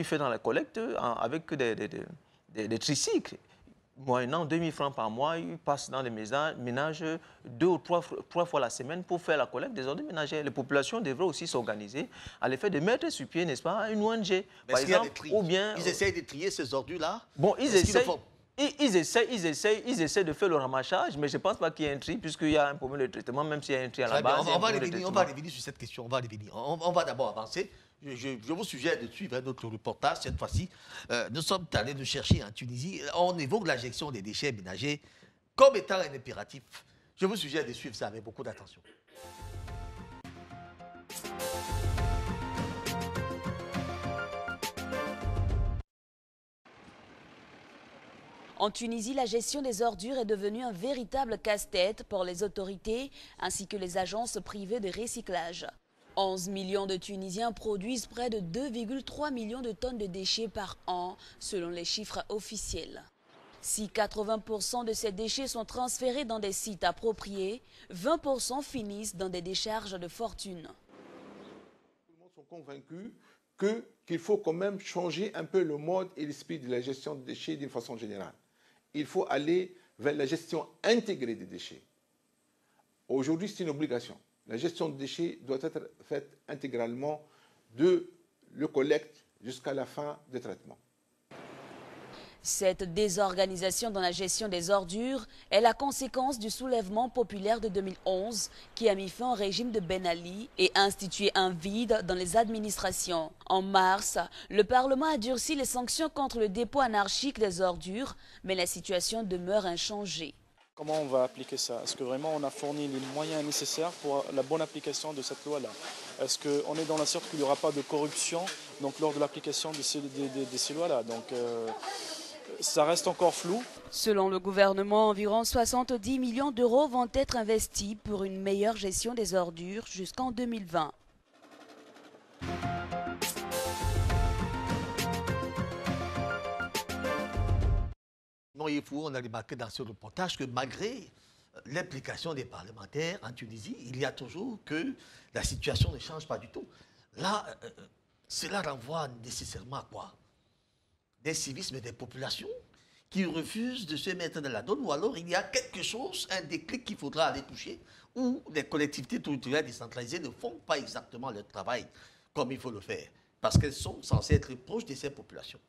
fait dans la collecte avec des tricycles. Moyennant 2 000 francs par mois, ils passent dans les ménages 2 ou 3 fois la semaine pour faire la collecte des ordures ménagères. Les populations devraient aussi s'organiser à l'effet de mettre sur pied, n'est-ce pas, une ONG, par exemple, ou bien... Ils essayent de trier ces ordures-là? Bon, ils essaient de faire le ramassage, mais je ne pense pas qu'il y ait un tri, puisqu'il y a un problème de traitement, même s'il y a un tri à la base. On va revenir sur cette question, on va d'abord avancer. Je vous suggère de suivre notre reportage cette fois-ci. Nous sommes allés nous chercher en Tunisie. On évoque la gestion des déchets ménagers comme étant un impératif. Je vous suggère de suivre ça avec beaucoup d'attention. En Tunisie, la gestion des ordures est devenue un véritable casse-tête pour les autorités ainsi que les agences privées de recyclage. 11 millions de Tunisiens produisent près de 2,3 millions de tonnes de déchets par an, selon les chiffres officiels. Si 80% de ces déchets sont transférés dans des sites appropriés, 20% finissent dans des décharges de fortune. Tout le monde sont convaincus qu'il faut quand même changer un peu le mode et l'esprit de la gestion des déchets d'une façon générale. Il faut aller vers la gestion intégrée des déchets. Aujourd'hui, c'est une obligation. La gestion des déchets doit être faite intégralement de la collecte jusqu'à la fin du traitement. Cette désorganisation dans la gestion des ordures est la conséquence du soulèvement populaire de 2011 qui a mis fin au régime de Ben Ali et institué un vide dans les administrations. En mars, le Parlement a durci les sanctions contre le dépôt anarchique des ordures, mais la situation demeure inchangée. Comment on va appliquer ça? Est-ce que vraiment on a fourni les moyens nécessaires pour la bonne application de cette loi-là? Est-ce qu'on est dans la sorte qu'il n'y aura pas de corruption donc, lors de l'application de ces lois-là? Donc ça reste encore flou. Selon le gouvernement, environ 70 millions d'euros vont être investis pour une meilleure gestion des ordures jusqu'en 2020. Non, il faut, on a remarqué dans ce reportage que malgré l'implication des parlementaires en Tunisie, il y a toujours que la situation ne change pas du tout. Là, cela renvoie nécessairement à quoi? Des civismes des populations qui refusent de se mettre dans la donne, ou alors il y a quelque chose, un déclic qu'il faudra aller toucher, où les collectivités territoriales décentralisées ne font pas exactement leur travail comme il faut le faire, parce qu'elles sont censées être proches de ces populations.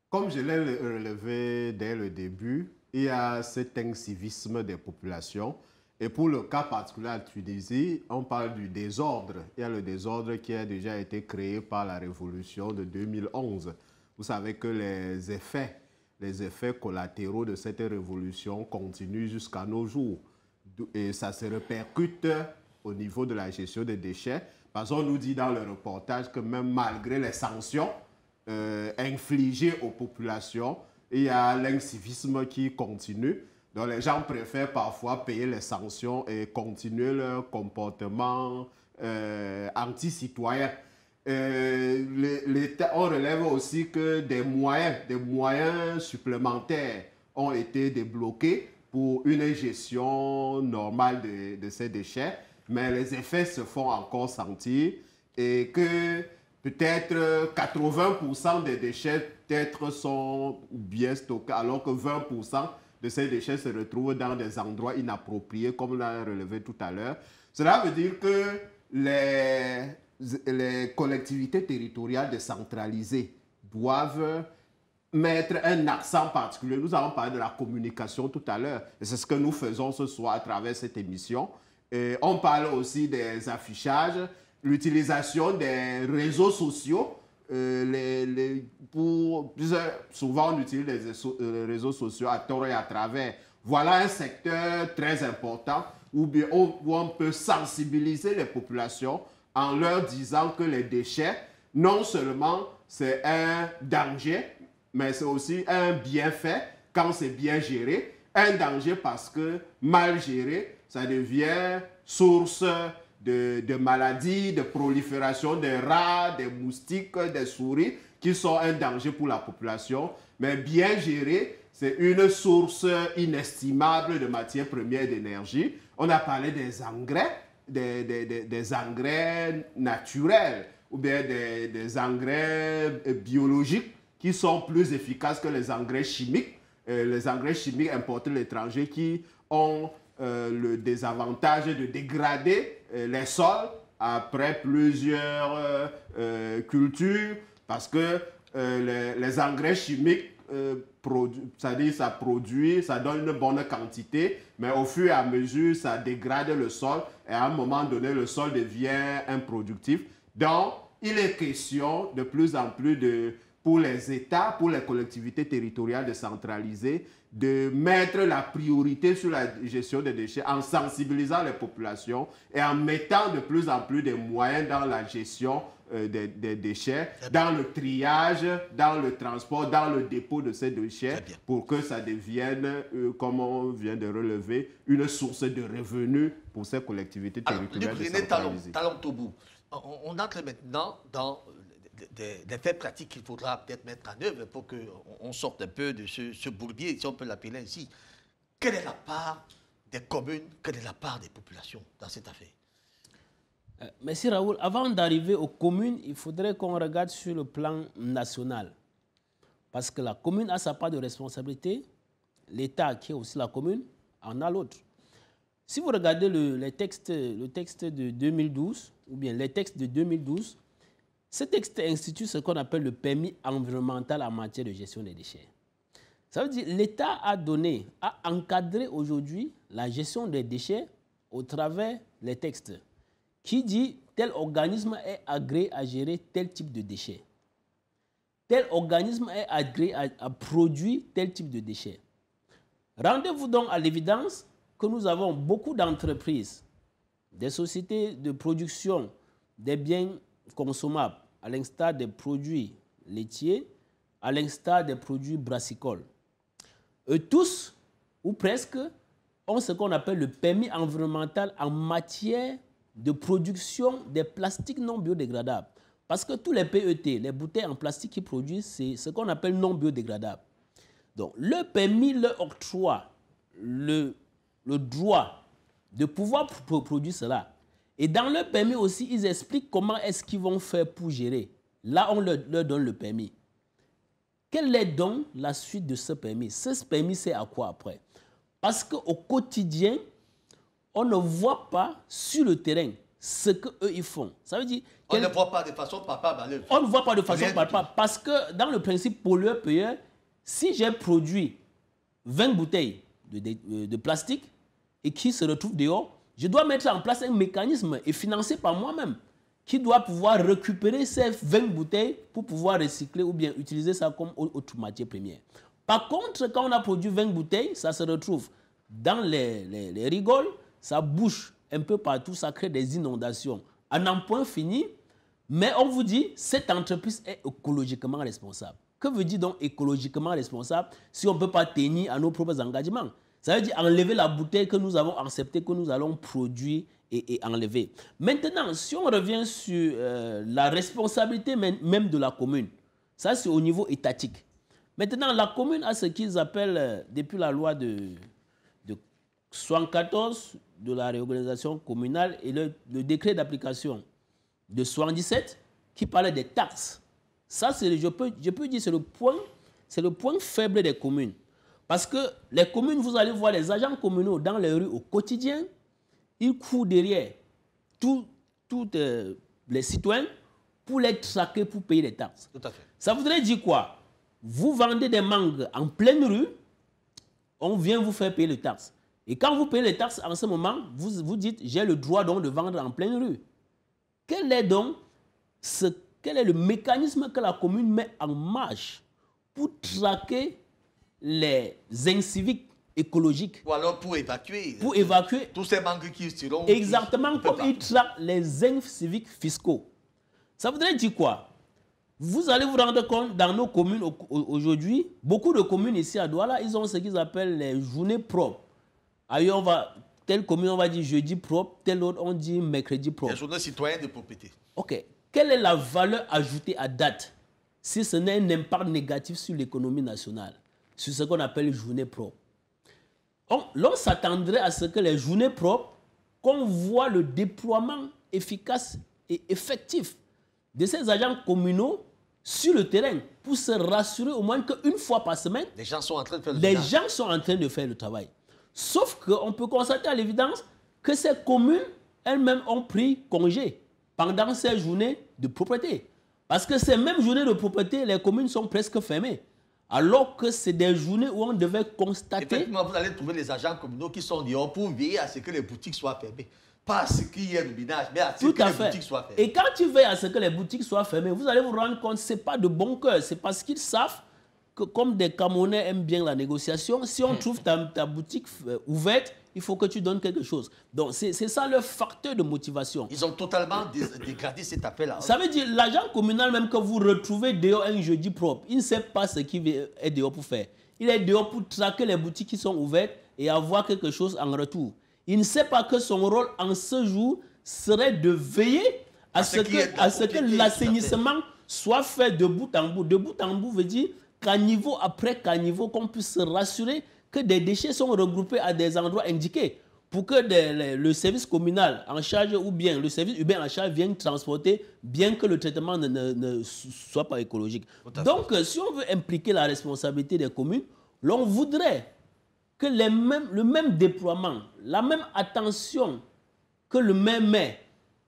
Comme je l'ai relevé dès le début, il y a cet incivisme des populations. Et pour le cas particulier à Tunisie, on parle du désordre. Il y a le désordre qui a déjà été créé par la révolution de 2011. Vous savez que les effets collatéraux de cette révolution continuent jusqu'à nos jours. Et ça se répercute au niveau de la gestion des déchets. Parce qu'on nous dit dans le reportage que même malgré les sanctions infligées aux populations, il y a l'incivisme qui continue. Donc les gens préfèrent parfois payer les sanctions et continuer leur comportement anti-citoyen. On relève aussi que des moyens supplémentaires ont été débloqués pour une gestion normale de ces déchets, mais les effets se font encore sentir et que peut-être 80% des déchets peut-être sont bien stockés, alors que 20% de ces déchets se retrouvent dans des endroits inappropriés, comme on l'a relevé tout à l'heure. Cela veut dire que les collectivités territoriales décentralisées doivent mettre un accent particulier. Nous avons parlé de la communication tout à l'heure, et c'est ce que nous faisons ce soir à travers cette émission. Et on parle aussi des affichages, l'utilisation des réseaux sociaux. Souvent, on utilise les réseaux sociaux à tort et à travers. Voilà un secteur très important où on peut sensibiliser les populations en leur disant que les déchets, non seulement c'est un danger, mais c'est aussi un bienfait quand c'est bien géré. Un danger parce que mal géré, ça devient source de maladies, de prolifération des rats, des moustiques, des souris, qui sont un danger pour la population. Mais bien géré, c'est une source inestimable de matières premières et d'énergie. On a parlé des engrais, des engrais naturels ou bien des engrais biologiques qui sont plus efficaces que les engrais chimiques. Les engrais chimiques importés de l'étranger qui ont le désavantage de dégrader les sols après plusieurs cultures parce que les engrais chimiques, ça donne une bonne quantité, mais au fur et à mesure, ça dégrade le sol et à un moment donné, le sol devient improductif. Donc, il est question de plus en plus pour les États, pour les collectivités territoriales décentralisées, de mettre la priorité sur la gestion des déchets en sensibilisant les populations et en mettant de plus en plus de moyens dans la gestion des déchets, dans le triage, dans le transport, dans le dépôt de ces déchets pour que ça devienne, comme on vient de relever, une source de revenus pour ces collectivités territoriales décentralisées. Talon Toubou, on entre maintenant dans des faits pratiques qu'il faudra peut-être mettre en œuvre pour qu'on sorte un peu de ce bourbier, si on peut l'appeler ainsi. Quelle est la part des communes, quelle est la part des populations dans cette affaire? Merci Raoul. Avant d'arriver aux communes, il faudrait qu'on regarde sur le plan national. Parce que la commune a sa part de responsabilité, l'État, qui est aussi la commune, en a l'autre. Si vous regardez le texte de 2012, ou bien les textes de 2012, ce texte institue ce qu'on appelle le permis environnemental en matière de gestion des déchets. Ça veut dire que l'État a encadré aujourd'hui la gestion des déchets au travers des textes qui dit tel organisme est agréé à gérer tel type de déchets. Tel organisme est agréé à produire tel type de déchets. Rendez-vous donc à l'évidence que nous avons beaucoup d'entreprises, des sociétés de production des biens consommables, à l'instar des produits laitiers, à l'instar des produits brassicoles. Eux tous, ou presque, ont ce qu'on appelle le permis environnemental en matière de production des plastiques non biodégradables. Parce que tous les PET, les bouteilles en plastique qu'ils produisent, c'est ce qu'on appelle non biodégradables. Donc, le permis leur octroie le droit de pouvoir produire cela. Et dans le permis aussi, ils expliquent comment est-ce qu'ils vont faire pour gérer. Là, on leur donne le permis. Quelle est donc la suite de ce permis? Ce permis, c'est à quoi après? Parce qu'au quotidien, on ne voit pas sur le terrain ce qu'eux ils font. Ça veut dire... On ne voit pas de façon palpable. On ne voit pas de façon palpable parce que dans le principe pollueur-payeur, si j'ai produit 20 bouteilles de plastique et qui se retrouvent dehors, je dois mettre en place un mécanisme et financé par moi-même qui doit pouvoir récupérer ces 20 bouteilles pour pouvoir recycler ou bien utiliser ça comme autre matière première. Par contre, quand on a produit 20 bouteilles, ça se retrouve dans les rigoles, ça bouche un peu partout, ça crée des inondations. À n'en point fini, mais on vous dit, cette entreprise est écologiquement responsable. Que veut dire donc écologiquement responsable si on ne peut pas tenir à nos propres engagements? Ça veut dire enlever la bouteille que nous avons acceptée, que nous allons produire et enlever. Maintenant, si on revient sur la responsabilité même de la commune, ça c'est au niveau étatique. Maintenant, la commune a ce qu'ils appellent, depuis la loi de 74 de la réorganisation communale et le décret d'application de 77 qui parlait des taxes. Ça, je peux dire, c'est le point faible des communes. Parce que les communes, vous allez voir les agents communaux dans les rues au quotidien, ils courent derrière tous les citoyens pour les traquer, pour payer les taxes. Tout à fait. Ça voudrait dire quoi? Vous vendez des mangues en pleine rue, on vient vous faire payer les taxes. Et quand vous payez les taxes, en ce moment, vous dites, j'ai le droit donc de vendre en pleine rue. Quel est le mécanisme que la commune met en marche pour traquer les inciviques écologiques? Ou alors pour évacuer. Pour évacuer. Tous ces manques qui seront... Exactement comme ils traquent les inciviques fiscaux. Ça voudrait dire quoi? Vous allez vous rendre compte, dans nos communes aujourd'hui, beaucoup de communes ici à Douala, ils ont ce qu'ils appellent les journées propres. Ailleurs, telle commune, on va dire jeudi propre, telle autre, on dit mercredi propre. Les journées citoyennes de propriété. OK. Quelle est la valeur ajoutée à date si ce n'est un impact négatif sur l'économie nationale, sur ce qu'on appelle les journées propres? L'on s'attendrait à ce que les journées propres, qu'on voit le déploiement efficace et effectif de ces agents communaux sur le terrain pour se rassurer au moins qu'une fois par semaine, les gens sont en train de faire le les travail. gens sont en train de faire le travail. Sauf qu'on peut constater à l'évidence que ces communes elles-mêmes ont pris congé pendant ces journées de propreté. Parce que ces mêmes journées de propreté, les communes sont presque fermées. Alors que c'est des journées où on devait constater... Effectivement, vous allez trouver les agents communaux qui sont dehors pour veiller à ce que les boutiques soient fermées. Pas à ce qu'il y ait le binage, mais à ce que les boutiques soient fermées. Et quand tu veilles à ce que les boutiques soient fermées, vous allez vous rendre compte que ce n'est pas de bon cœur. C'est parce qu'ils savent que comme des Camerounais aiment bien la négociation, si on trouve ta boutique ouverte, il faut que tu donnes quelque chose. Donc c'est ça le facteur de motivation. Ils ont totalement dégradé cette affaire-là. Ça veut dire l'agent communal même que vous retrouvez dehors un jeudi propre, il ne sait pas ce qu'il est dehors pour faire. Il est dehors pour traquer les boutiques qui sont ouvertes et avoir quelque chose en retour. Il ne sait pas que son rôle en ce jour serait de veiller à ce que l'assainissement soit fait de bout en bout. De bout en bout veut dire caniveau après caniveau, qu'on puisse se rassurer que des déchets sont regroupés à des endroits indiqués pour que le service communal en charge ou bien le service urbain en charge vienne transporter, bien que le traitement ne soit pas écologique. Donc, si on veut impliquer la responsabilité des communes, l'on voudrait que le même déploiement, la même attention que le maire met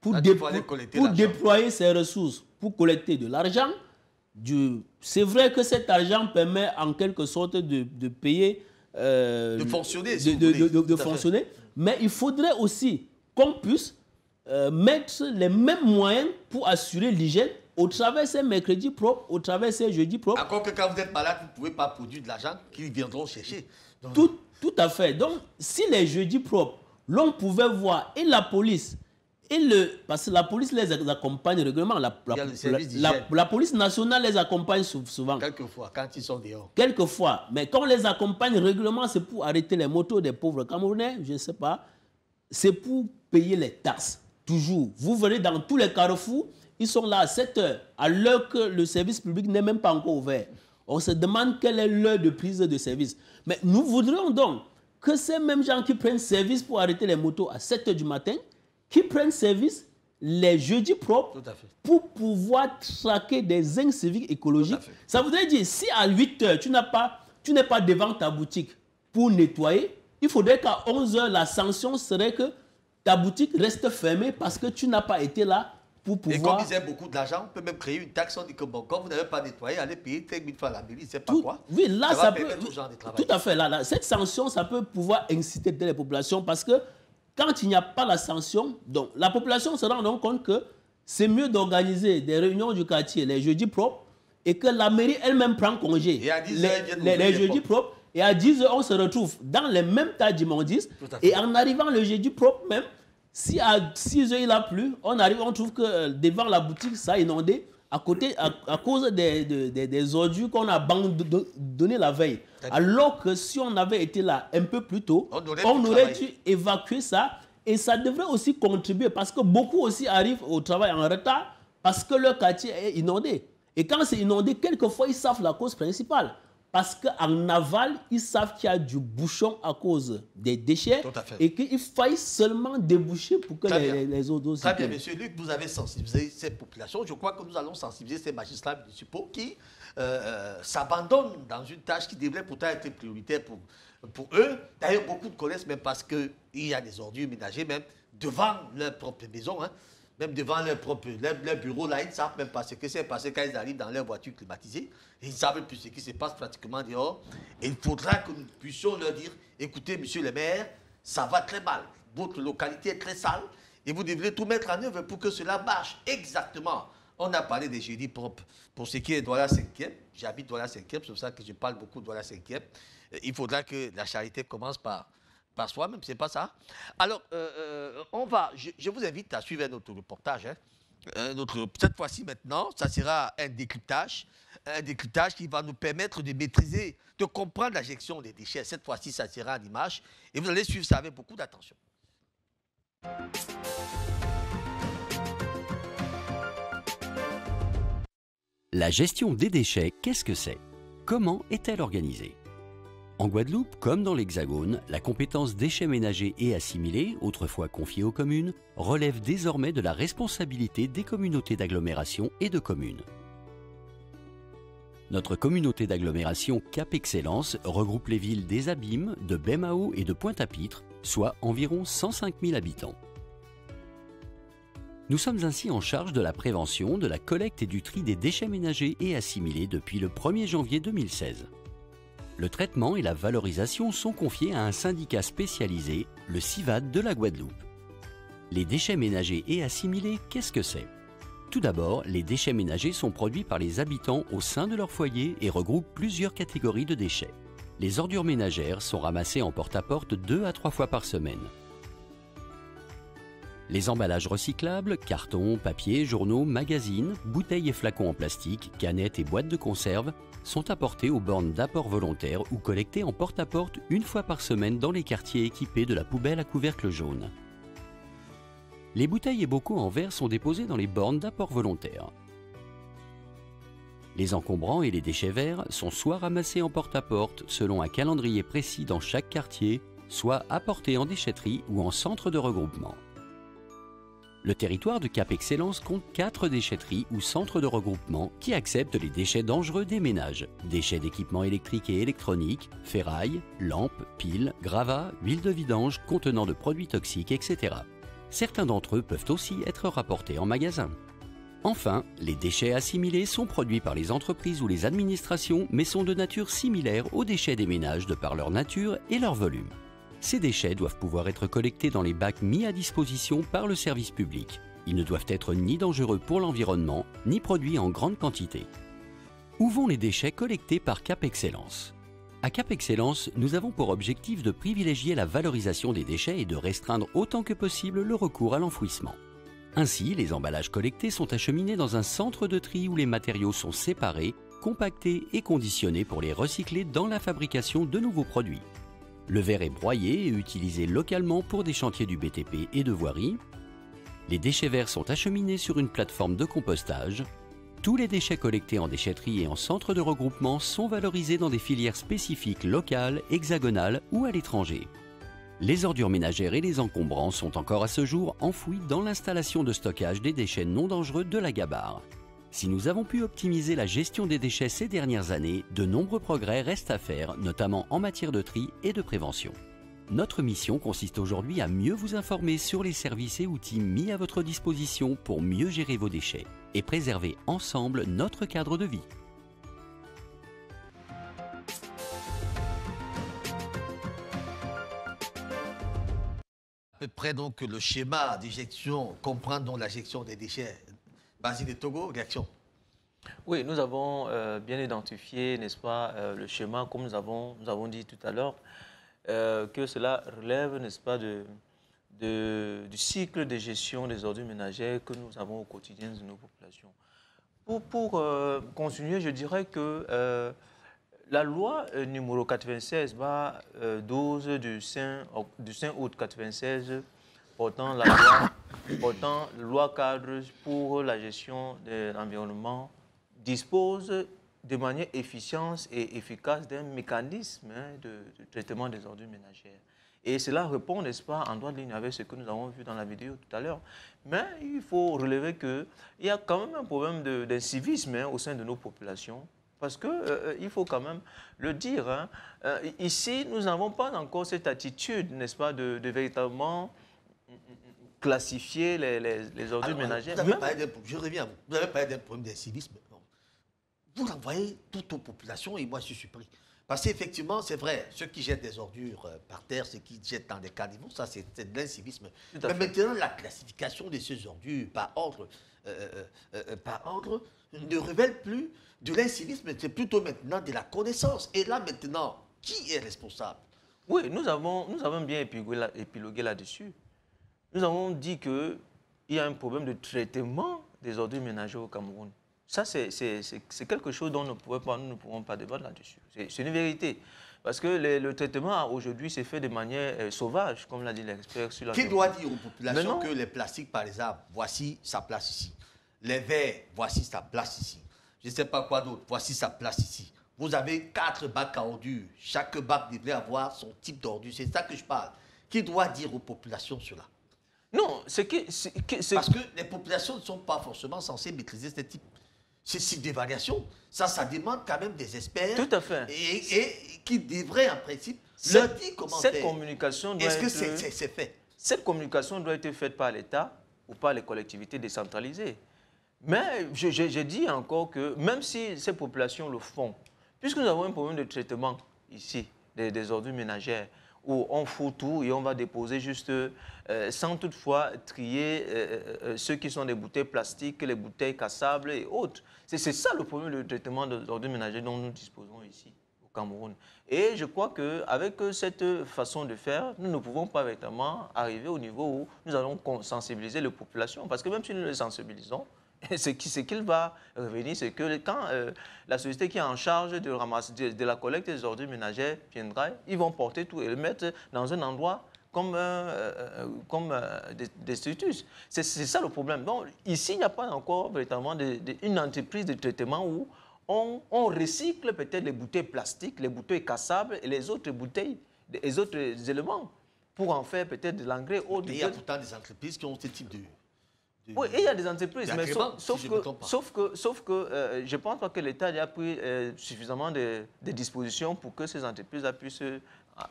pour déployer ses ressources, pour collecter de l'argent. C'est vrai que cet argent permet en quelque sorte de payer... de fonctionner. De fonctionner. Mais il faudrait aussi qu'on puisse mettre les mêmes moyens pour assurer l'hygiène au travers de ces mercredis propres, au travers de ces jeudis propres. Encore que quand vous êtes malade, vous ne pouvez pas produire de l'argent qu'ils viendront chercher. Donc... Tout à fait. Donc, si les jeudis propres, l'on pouvait voir et la police, parce que la police les accompagne régulièrement, la police nationale les accompagne souvent. Quelquefois, quand ils sont dehors. Quelquefois, mais quand on les accompagne régulièrement, c'est pour arrêter les motos des pauvres Camerounais, je ne sais pas. C'est pour payer les taxes, toujours. Vous verrez dans tous les carrefours, ils sont là à 7 heures, à l'heure que le service public n'est même pas encore ouvert. On se demande quelle est l'heure de prise de service. Mais nous voudrions donc que ces mêmes gens qui prennent service pour arrêter les motos à 7 heures du matin, qui prennent service les jeudis propres pour pouvoir traquer des inciviques écologiques. Ça voudrait dire, si à 8 heures, tu n'es pas devant ta boutique pour nettoyer, il faudrait qu'à 11 heures, la sanction serait que ta boutique reste fermée parce que tu n'as pas été là pour pouvoir... Et comme ils aiment beaucoup d'argent, on peut même créer une taxe. On dit que bon, quand vous n'avez pas nettoyé, allez payer 5 000 francs à la mairie, c'est pas quoi. Oui, là, ça peut... Tout à fait. Là, cette sanction, ça peut pouvoir inciter les populations parce que quand il n'y a pas la sanction, donc la population se rend donc compte que c'est mieux d'organiser des réunions du quartier les jeudis propres et que la mairie elle-même prend congé. Et à 10 heures, les jeudis propres. Et à 10 heures, on se retrouve dans les mêmes tas d'immondices. Et en arrivant le jeudi propre même, si à 6 heures il a plu, on trouve que devant la boutique, ça a inondé à cause des ordures qu'on a abandonnées la veille. Alors que si on avait été là un peu plus tôt, on aurait dû évacuer ça. Et ça devrait aussi contribuer parce que beaucoup aussi arrivent au travail en retard parce que leur quartier est inondé. Et quand c'est inondé, quelquefois, ils savent la cause principale. Parce qu'en aval, ils savent qu'il y a du bouchon à cause des déchets et qu'il faille seulement déboucher pour que les autres aussi. Très bien, monsieur Luc, vous avez sensibilisé ces populations. Je crois que nous allons sensibiliser ces magistrats municipaux qui s'abandonnent dans une tâche qui devrait pourtant être prioritaire pour eux. D'ailleurs, beaucoup ne connaissent même parce qu'il y a des ordures ménagères même devant leur propre maison. Hein. Même devant leur bureau, là, ils ne savent même pas ce que c'est parce que quand ils arrivent dans leur voiture climatisée, ils ne savent plus ce qui se passe pratiquement dehors. Et il faudra que nous puissions leur dire, écoutez, monsieur le maire, ça va très mal. Votre localité est très sale et vous devrez tout mettre en œuvre pour que cela marche exactement. On a parlé des jeudis propres. Pour ce qui est de la 5e, j'habite dans la 5e, c'est pour ça que je parle beaucoup de la 5e. Il faudra que la charité commence par soi-même, c'est pas ça. Alors, je vous invite à suivre notre reportage. Hein. Cette fois-ci maintenant, ça sera un décryptage qui va nous permettre de maîtriser, de comprendre la gestion des déchets. Cette fois-ci, ça sera en image et vous allez suivre ça avec beaucoup d'attention. La gestion des déchets, qu'est-ce que c'est? Comment est-elle organisée? En Guadeloupe, comme dans l'Hexagone, la compétence déchets ménagers et assimilés, autrefois confiée aux communes, relève désormais de la responsabilité des communautés d'agglomération et de communes. Notre communauté d'agglomération Cap Excellence regroupe les villes des Abîmes, de Baie-Mahault et de Pointe-à-Pitre, soit environ 105 000 habitants. Nous sommes ainsi en charge de la prévention, de la collecte et du tri des déchets ménagers et assimilés depuis le 1er janvier 2016. Le traitement et la valorisation sont confiés à un syndicat spécialisé, le CIVAD de la Guadeloupe. Les déchets ménagers et assimilés, qu'est-ce que c'est? Tout d'abord, les déchets ménagers sont produits par les habitants au sein de leur foyer et regroupent plusieurs catégories de déchets. Les ordures ménagères sont ramassées en porte-à-porte 2 à 3 fois par semaine. Les emballages recyclables, cartons, papier, journaux, magazines, bouteilles et flacons en plastique, canettes et boîtes de conserve sont apportés aux bornes d'apport volontaire ou collectés en porte-à-porte 1 fois par semaine dans les quartiers équipés de la poubelle à couvercle jaune. Les bouteilles et bocaux en verre sont déposés dans les bornes d'apport volontaire. Les encombrants et les déchets verts sont soit ramassés en porte-à-porte selon un calendrier précis dans chaque quartier, soit apportés en déchetterie ou en centre de regroupement. Le territoire de Cap Excellence compte 4 déchetteries ou centres de regroupement qui acceptent les déchets dangereux des ménages, déchets d'équipements électriques et électroniques, ferraille, lampes, piles, gravats, huile de vidange contenant de produits toxiques, etc. Certains d'entre eux peuvent aussi être rapportés en magasin. Enfin, les déchets assimilés sont produits par les entreprises ou les administrations mais sont de nature similaire aux déchets des ménages de par leur nature et leur volume. Ces déchets doivent pouvoir être collectés dans les bacs mis à disposition par le service public. Ils ne doivent être ni dangereux pour l'environnement, ni produits en grande quantité. Où vont les déchets collectés par Cap Excellence? À Cap Excellence, nous avons pour objectif de privilégier la valorisation des déchets et de restreindre autant que possible le recours à l'enfouissement. Ainsi, les emballages collectés sont acheminés dans un centre de tri où les matériaux sont séparés, compactés et conditionnés pour les recycler dans la fabrication de nouveaux produits. Le verre est broyé et utilisé localement pour des chantiers du BTP et de voirie. Les déchets verts sont acheminés sur une plateforme de compostage. Tous les déchets collectés en déchetterie et en centre de regroupement sont valorisés dans des filières spécifiques locales, hexagonales ou à l'étranger. Les ordures ménagères et les encombrants sont encore à ce jour enfouis dans l'installation de stockage des déchets non dangereux de la Gabarre. Si nous avons pu optimiser la gestion des déchets ces dernières années, de nombreux progrès restent à faire, notamment en matière de tri et de prévention. Notre mission consiste aujourd'hui à mieux vous informer sur les services et outils mis à votre disposition pour mieux gérer vos déchets et préserver ensemble notre cadre de vie. À peu près donc le schéma de gestion, comprendre donc la gestion des déchets. Basile de Togo, réaction. Oui, nous avons bien identifié, n'est-ce pas, le schéma, comme nous avons dit tout à l'heure, que cela relève, n'est-ce pas, du cycle de gestion des ordures ménagères que nous avons au quotidien de nos populations. Pour continuer, je dirais que la loi numéro 96/12 du 5 août 96 portant la loi cadre pour la gestion de l'environnement dispose de manière efficiente et efficace d'un mécanisme de traitement des ordures ménagères. Et cela répond, n'est-ce pas, en droit de ligne avec ce que nous avons vu dans la vidéo tout à l'heure. Mais il faut relever qu'il y a quand même un problème d'incivisme au sein de nos populations. Parce qu'il faut quand même le dire. Ici, nous n'avons pas encore cette attitude, n'est-ce pas, de véritablement classifier les ordures ménagères. Je reviens à vous. Vous avez parlé d'un problème d'incivisme. Vous envoyez toutes aux populations et moi je suis surpris. Parce qu'effectivement, c'est vrai, ceux qui jettent des ordures par terre, ceux qui jettent dans des caniveaux, ça c'est de l'incivisme. Mais maintenant, la classification de ces ordures par ordre ne révèle plus de l'incivisme, c'est plutôt maintenant de la connaissance. Et là maintenant, qui est responsable? Oui, nous avons bien épilogué là-dessus. Nous avons dit qu'il y a un problème de traitement des ordures ménagères au Cameroun. Ça, c'est quelque chose dont nous ne pouvons pas débattre là-dessus. C'est une vérité. Parce que le traitement aujourd'hui s'est fait de manière sauvage, comme l'a dit l'expert sur la... Qui doit dire aux populations que les plastiques, par exemple, voici sa place ici. Les verres, voici sa place ici. Je ne sais pas quoi d'autre, voici sa place ici. Vous avez 4 bacs à ordures. Chaque bac devrait avoir son type d'ordure. C'est ça que je parle. Qui doit dire aux populations cela? Non, parce que les populations ne sont pas forcément censées maîtriser ce type de variation. Ça demande quand même des experts. Tout à fait. Et qui devraient, en principe, leur dire comment faire. Cette communication doit être... Est-ce que c'est fait? Cette communication doit être faite par l'État ou par les collectivités décentralisées. Mais je dis encore que même si ces populations le font, puisque nous avons un problème de traitement ici, des ordures ménagères, où on fout tout et on va déposer juste, sans toutefois trier ceux qui sont des bouteilles plastiques, les bouteilles cassables et autres. C'est ça le problème de traitement des ordures ménagères dont nous disposons ici, au Cameroun. Et je crois qu'avec cette façon de faire, nous ne pouvons pas véritablement arriver au niveau où nous allons sensibiliser les populations. Parce que même si nous les sensibilisons, ce qu'il va revenir, c'est que quand la société qui est en charge de la collecte des ordures ménagères viendra, ils vont porter tout et le mettre dans un endroit comme des structures. C'est ça le problème. Donc ici, il n'y a pas encore véritablement une entreprise de traitement où on recycle peut-être les bouteilles plastiques, les bouteilles cassables et les autres bouteilles, les autres éléments pour en faire peut-être de l'engrais. Il y a pourtant des entreprises qui ont ce type de... Oui, il y a des entreprises, mais sauf que je ne pense pas que l'État a pris suffisamment de dispositions pour que ces entreprises puissent aller...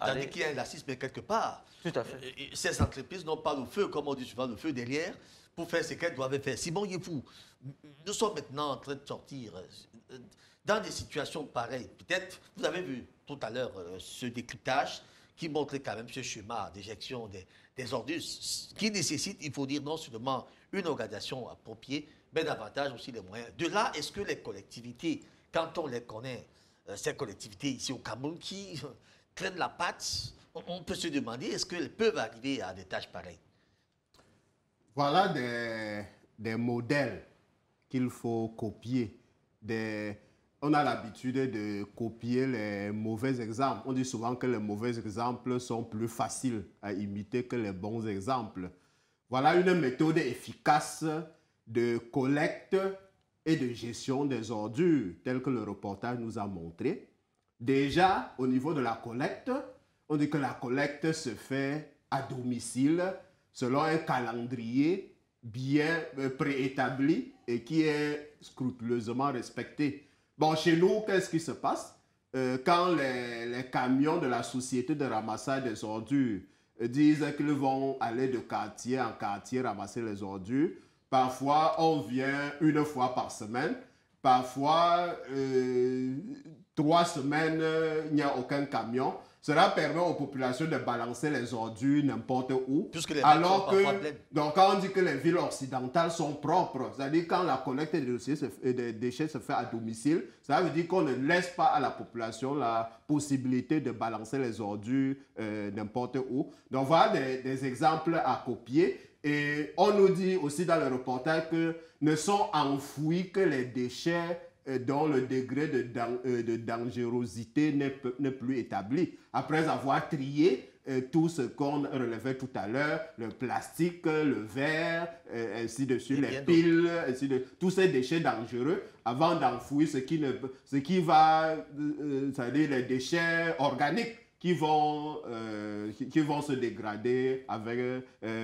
Tandis qu'il y a un laxisme quelque part. Tout à fait. Ces entreprises n'ont pas le feu, comme on dit souvent, le feu derrière, pour faire ce qu'elles doivent faire. Simon Yefou, nous sommes maintenant en train de sortir dans des situations pareilles. Peut-être, vous avez vu tout à l'heure ce décryptage qui montrait quand même ce schéma d'éjection des ordures, qui nécessite, il faut dire, non seulement une organisation appropriée, mais davantage aussi les moyens. De là, est-ce que les collectivités, quand on les connaît, ces collectivités ici au Cameroun qui traînent la patte, on peut se demander, est-ce qu'elles peuvent arriver à des tâches pareilles? Voilà des modèles qu'il faut copier. On a l'habitude de copier les mauvais exemples. On dit souvent que les mauvais exemples sont plus faciles à imiter que les bons exemples. Voilà une méthode efficace de collecte et de gestion des ordures, telle que le reportage nous a montré. Déjà, au niveau de la collecte, on dit que la collecte se fait à domicile, selon un calendrier bien préétabli et qui est scrupuleusement respecté. Bon, chez nous, qu'est-ce qui se passe? quand les camions de la société de ramassage des ordures disent qu'ils vont aller de quartier en quartier ramasser les ordures, parfois on vient une fois par semaine, parfois 3 semaines, il n'y a aucun camion. Cela permet aux populations de balancer les ordures n'importe où. Alors que, donc quand on dit que les villes occidentales sont propres, c'est-à-dire quand la collecte des déchets se fait à domicile, ça veut dire qu'on ne laisse pas à la population la possibilité de balancer les ordures n'importe où. Donc voilà des exemples à copier. Et on nous dit aussi dans le reportage que ne sont enfouis que les déchets dont le degré de dangerosité n'est plus établi. Après avoir trié tout ce qu'on relevait tout à l'heure, le plastique, le verre, ainsi de suite, les piles, ainsi de tous ces déchets dangereux, avant d'enfouir ce qui va, c'est-à-dire les déchets organiques qui vont se dégrader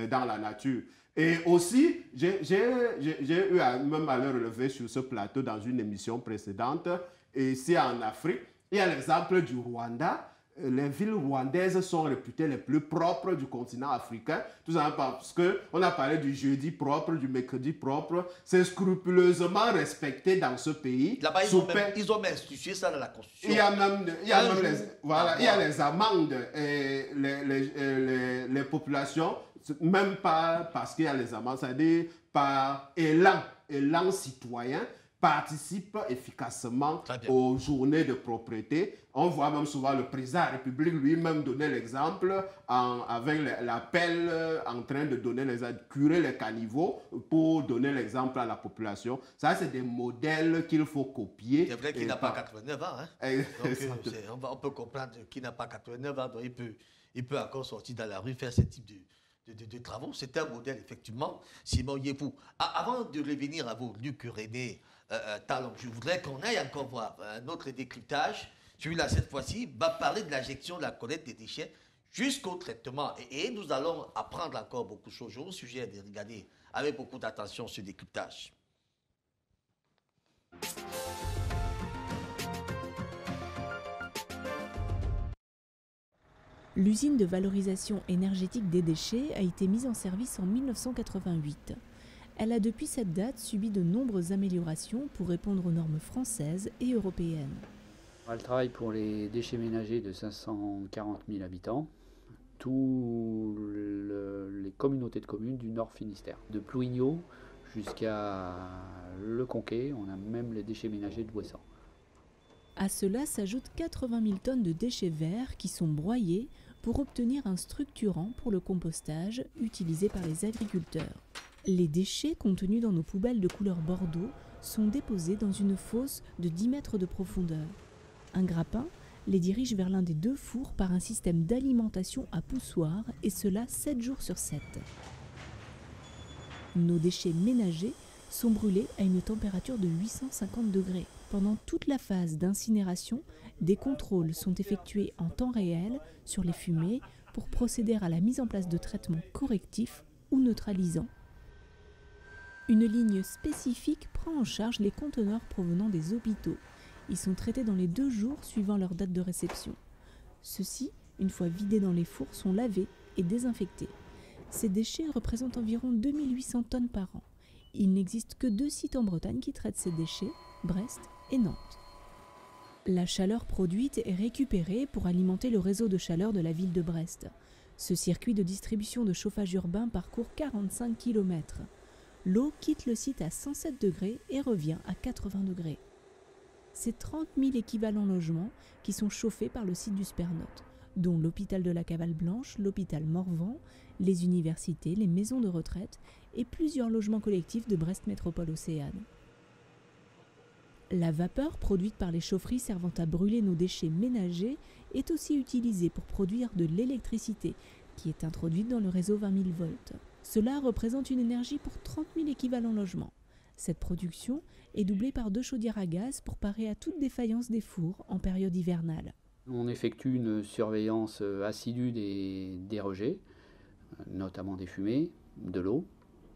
dans la nature. Et aussi, j'ai eu même à le relever sur ce plateau dans une émission précédente, et ici en Afrique, il y a l'exemple du Rwanda. Les villes rwandaises sont réputées les plus propres du continent africain, tout simplement parce qu'on a parlé du jeudi propre, du mercredi propre. C'est scrupuleusement respecté dans ce pays. Là-bas, ils ont même institué ça dans la Constitution. Il y a même les amendes et les populations, même pas parce qu'il y a les amendes, c'est-à-dire par élan citoyen, participent efficacement aux journées de propreté. On voit même souvent le président de la République lui-même donner l'exemple avec l'appel en train de donner curer les caniveaux pour donner l'exemple à la population. Ça, c'est des modèles qu'il faut copier. C'est vrai qu'il n'a pas 89 ans. Hein? Donc, on peut comprendre qu'il n'a pas 89 ans, donc il peut encore sortir dans la rue faire ce type de travaux. C'est un modèle, effectivement. Simon Yepou. Avant de revenir à vous, Luc René Talon, je voudrais qu'on aille encore voir un autre décryptage. Celui-là, cette fois-ci, va parler de la gestion de la collecte des déchets jusqu'au traitement. Et nous allons apprendre encore beaucoup de choses. Je vous suggère de regarder avec beaucoup d'attention ce décryptage. L'usine de valorisation énergétique des déchets a été mise en service en 1988. Elle a depuis cette date subi de nombreuses améliorations pour répondre aux normes françaises et européennes. Elle travaille pour les déchets ménagers de 540 000 habitants, toutes les communautés de communes du Nord Finistère. De Plouigneau jusqu'à Le Conquet, on a même les déchets ménagers de Ouessant. À cela s'ajoutent 80 000 tonnes de déchets verts qui sont broyés pour obtenir un structurant pour le compostage utilisé par les agriculteurs. Les déchets contenus dans nos poubelles de couleur bordeaux sont déposés dans une fosse de 10 mètres de profondeur. Un grappin les dirige vers l'un des 2 fours par un système d'alimentation à poussoir, et cela 7 jours sur 7. Nos déchets ménagers sont brûlés à une température de 850 degrés. Pendant toute la phase d'incinération, des contrôles sont effectués en temps réel sur les fumées pour procéder à la mise en place de traitements correctifs ou neutralisants. Une ligne spécifique prend en charge les conteneurs provenant des hôpitaux. Ils sont traités dans les 2 jours suivant leur date de réception. Ceux-ci, une fois vidés dans les fours, sont lavés et désinfectés. Ces déchets représentent environ 2800 tonnes par an. Il n'existe que 2 sites en Bretagne qui traitent ces déchets, Brest et Nantes. La chaleur produite est récupérée pour alimenter le réseau de chaleur de la ville de Brest. Ce circuit de distribution de chauffage urbain parcourt 45 km. L'eau quitte le site à 107 degrés et revient à 80 degrés. C'est 30 000 équivalents logements qui sont chauffés par le site du Spernote, dont l'hôpital de la Cavale Blanche, l'hôpital Morvan, les universités, les maisons de retraite et plusieurs logements collectifs de Brest Métropole Océane. La vapeur produite par les chaufferies servant à brûler nos déchets ménagers est aussi utilisée pour produire de l'électricité, qui est introduite dans le réseau 20 000 volts. Cela représente une énergie pour 30 000 équivalents logements. Cette production est doublée par 2 chaudières à gaz pour parer à toute défaillance des fours en période hivernale. On effectue une surveillance assidue des rejets, notamment des fumées, de l'eau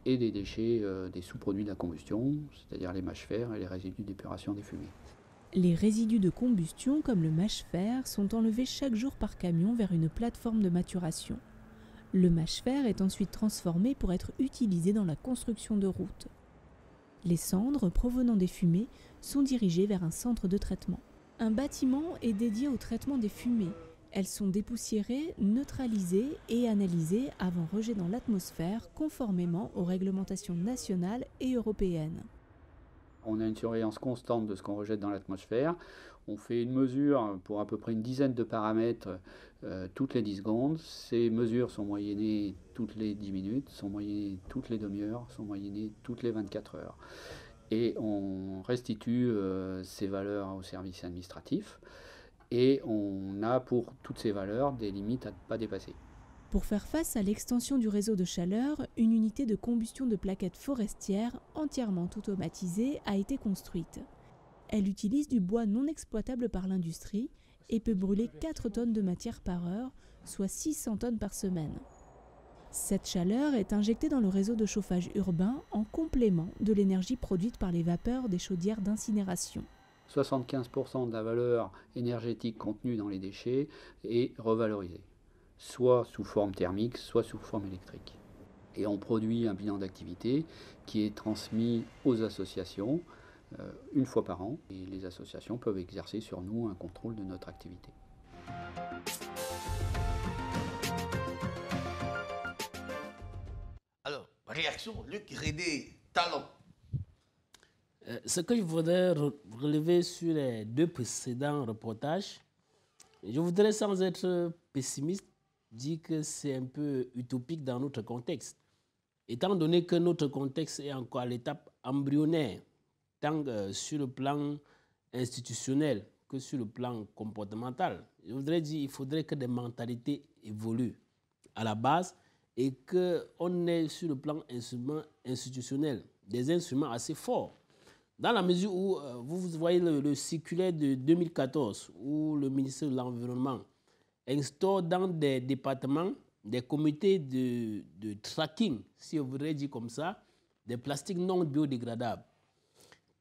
et des déchets, des sous-produits de la combustion, c'est-à-dire les mâches fer et les résidus d'épuration des fumées. Les résidus de combustion, comme le mâche-fer, sont enlevés chaque jour par camion vers une plateforme de maturation. Le mâche-fer est ensuite transformé pour être utilisé dans la construction de routes. Les cendres provenant des fumées sont dirigées vers un centre de traitement. Un bâtiment est dédié au traitement des fumées. Elles sont dépoussiérées, neutralisées et analysées avant rejet dans l'atmosphère conformément aux réglementations nationales et européennes. On a une surveillance constante de ce qu'on rejette dans l'atmosphère. On fait une mesure pour à peu près une dizaine de paramètres toutes les 10 secondes. Ces mesures sont moyennées toutes les 10 minutes, sont moyennées toutes les demi-heures, sont moyennées toutes les 24 heures. Et on restitue ces valeurs au service administratif et on a pour toutes ces valeurs des limites à ne pas dépasser. Pour faire face à l'extension du réseau de chaleur, une unité de combustion de plaquettes forestières entièrement automatisée a été construite. Elle utilise du bois non exploitable par l'industrie et peut brûler 4 tonnes de matière par heure, soit 600 tonnes par semaine. Cette chaleur est injectée dans le réseau de chauffage urbain en complément de l'énergie produite par les vapeurs des chaudières d'incinération. 75% de la valeur énergétique contenue dans les déchets est revalorisée, soit sous forme thermique, soit sous forme électrique. Et on produit un bilan d'activité qui est transmis aux associations une fois par an. Et les associations peuvent exercer sur nous un contrôle de notre activité. Alors, réaction, Luc René Talon. Ce que je voudrais relever sur les 2 précédents reportages, je voudrais, sans être pessimiste, dire que c'est un peu utopique dans notre contexte. Étant donné que notre contexte est encore à l'étape embryonnaire, tant sur le plan institutionnel que sur le plan comportemental, je voudrais dire qu'il faudrait que des mentalités évoluent à la base et qu'on ait sur le plan institutionnel des instruments assez forts. Dans la mesure où vous voyez le circulaire de 2014 où le ministère de l'Environnement instaure dans des départements des comités de tracking, si on voudrait dire comme ça, des plastiques non biodégradables.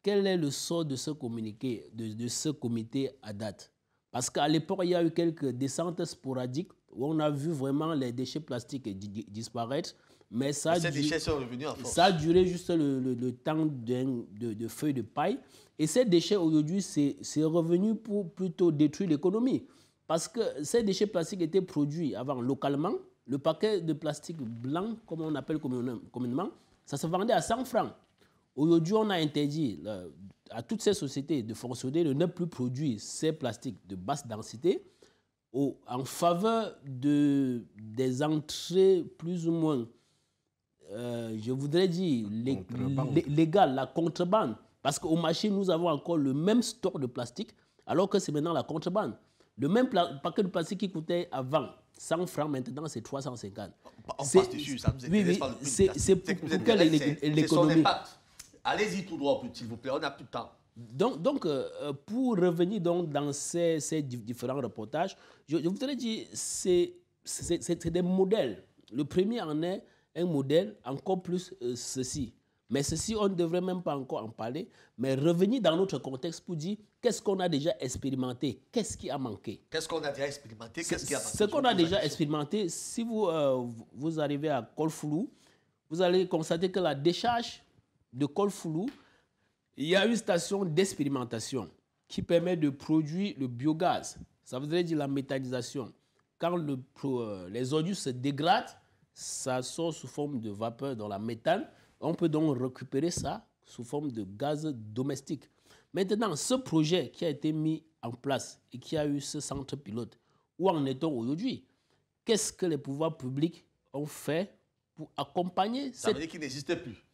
Quel est le sort de ce communiqué, de ce comité à date? Parce qu'à l'époque, il y a eu quelques descentes sporadiques où on a vu vraiment les déchets plastiques disparaître. Mais ces déchets sont revenus en force. Ça a duré juste le temps de feuilles de paille. Et ces déchets, aujourd'hui, c'est revenu pour plutôt détruire l'économie. Parce que ces déchets plastiques étaient produits avant localement. Le paquet de plastique blanc, comme on appelle communément, ça se vendait à 100 francs. Aujourd'hui, on a interdit à toutes ces sociétés de fonctionner, de ne plus produire ces plastiques de basse densité en faveur des entrées plus ou moins je voudrais dire légal, la contrebande. Parce qu'au marché, nous avons encore le même stock de plastique, alors que c'est maintenant la contrebande. Le même paquet de plastique qui coûtait avant 100 francs, maintenant c'est 350. On passe dessus, ça nous intéresse pas le prix du plastique. C'est pour quelle l'économie? Allez-y tout droit, s'il vous plaît, on n'a plus de temps. Donc pour revenir dans ces différents reportages, je voudrais dire c'est des modèles. Le premier en est un modèle, encore plus ceci. Mais ceci, on ne devrait même pas encore en parler, mais revenir dans notre contexte pour dire qu'est-ce qu'on a déjà expérimenté, qu'est-ce qui a manqué. Qu'est-ce qu'on a déjà expérimenté, qu'est-ce qui a manqué? Ce qu'on a déjà expérimenté, si vous arrivez à Kolfoulou, vous allez constater que la décharge de Kolfoulou, il y a une station d'expérimentation qui permet de produire le biogaz. Ça voudrait dire la méthanisation. Quand les ordures se dégradent, ça sort sous forme de vapeur dans la méthane. On peut donc récupérer ça sous forme de gaz domestique. Maintenant, ce projet qui a été mis en place et qui a eu ce centre pilote, où en est-on aujourd'hui? Qu'est-ce que les pouvoirs publics ont fait pour accompagner Ça veut dire qu'il n'existe plus.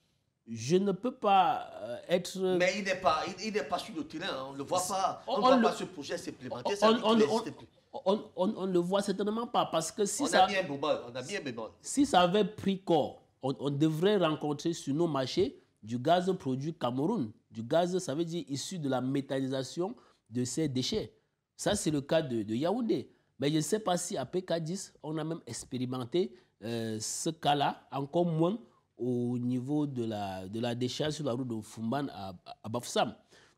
Je ne peux pas être... Mais il n'est pas sur le terrain, on ne le voit pas. On ne voit pas ce projet s'implémenter, ça veut dire qu'il n'existe plus. On ne le voit certainement pas parce que si on a bien bémol. Si ça avait pris corps, on devrait rencontrer sur nos marchés du gaz produit Cameroun. Du gaz, ça veut dire issu de la méthanisation de ces déchets. Ça, c'est le cas de Yaoundé. Mais je ne sais pas si à PK10, on a même expérimenté ce cas-là, encore moins au niveau de la décharge sur la route de Fumban à Bafoussam.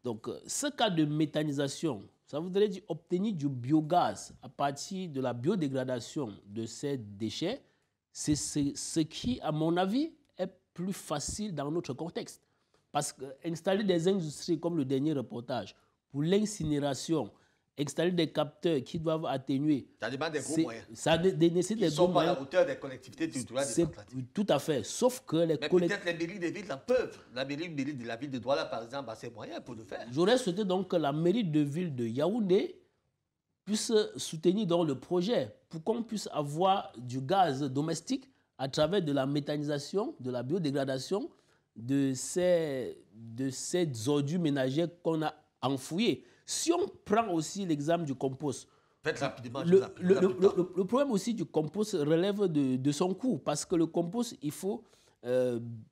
Donc, ce cas de méthanisation, ça voudrait dire obtenir du biogaz à partir de la biodégradation de ces déchets. C'est ce qui, à mon avis, est plus facile dans notre contexte. Parce qu'installer des industries comme le dernier reportage, pour l'incinération, installer des capteurs qui doivent atténuer. Ça demande des gros moyens. Ça nécessite des gros moyens. Ils ne sont pas à la hauteur des collectivités territoriales décentralisées. Tout à fait. Sauf que les collectivités. Mais peut-être les mairies des villes en peuvent. La mairie de la ville de Douala, par exemple, a ses moyens pour le faire. J'aurais souhaité donc que la mairie de ville de Yaoundé puisse soutenir donc le projet pour qu'on puisse avoir du gaz domestique à travers de la méthanisation, de la biodégradation de ces ordures ménagères qu'on a enfouies. Si on prend aussi l'exemple du compost, faites rapidement, le problème aussi du compost relève de son coût, parce que le compost, il faut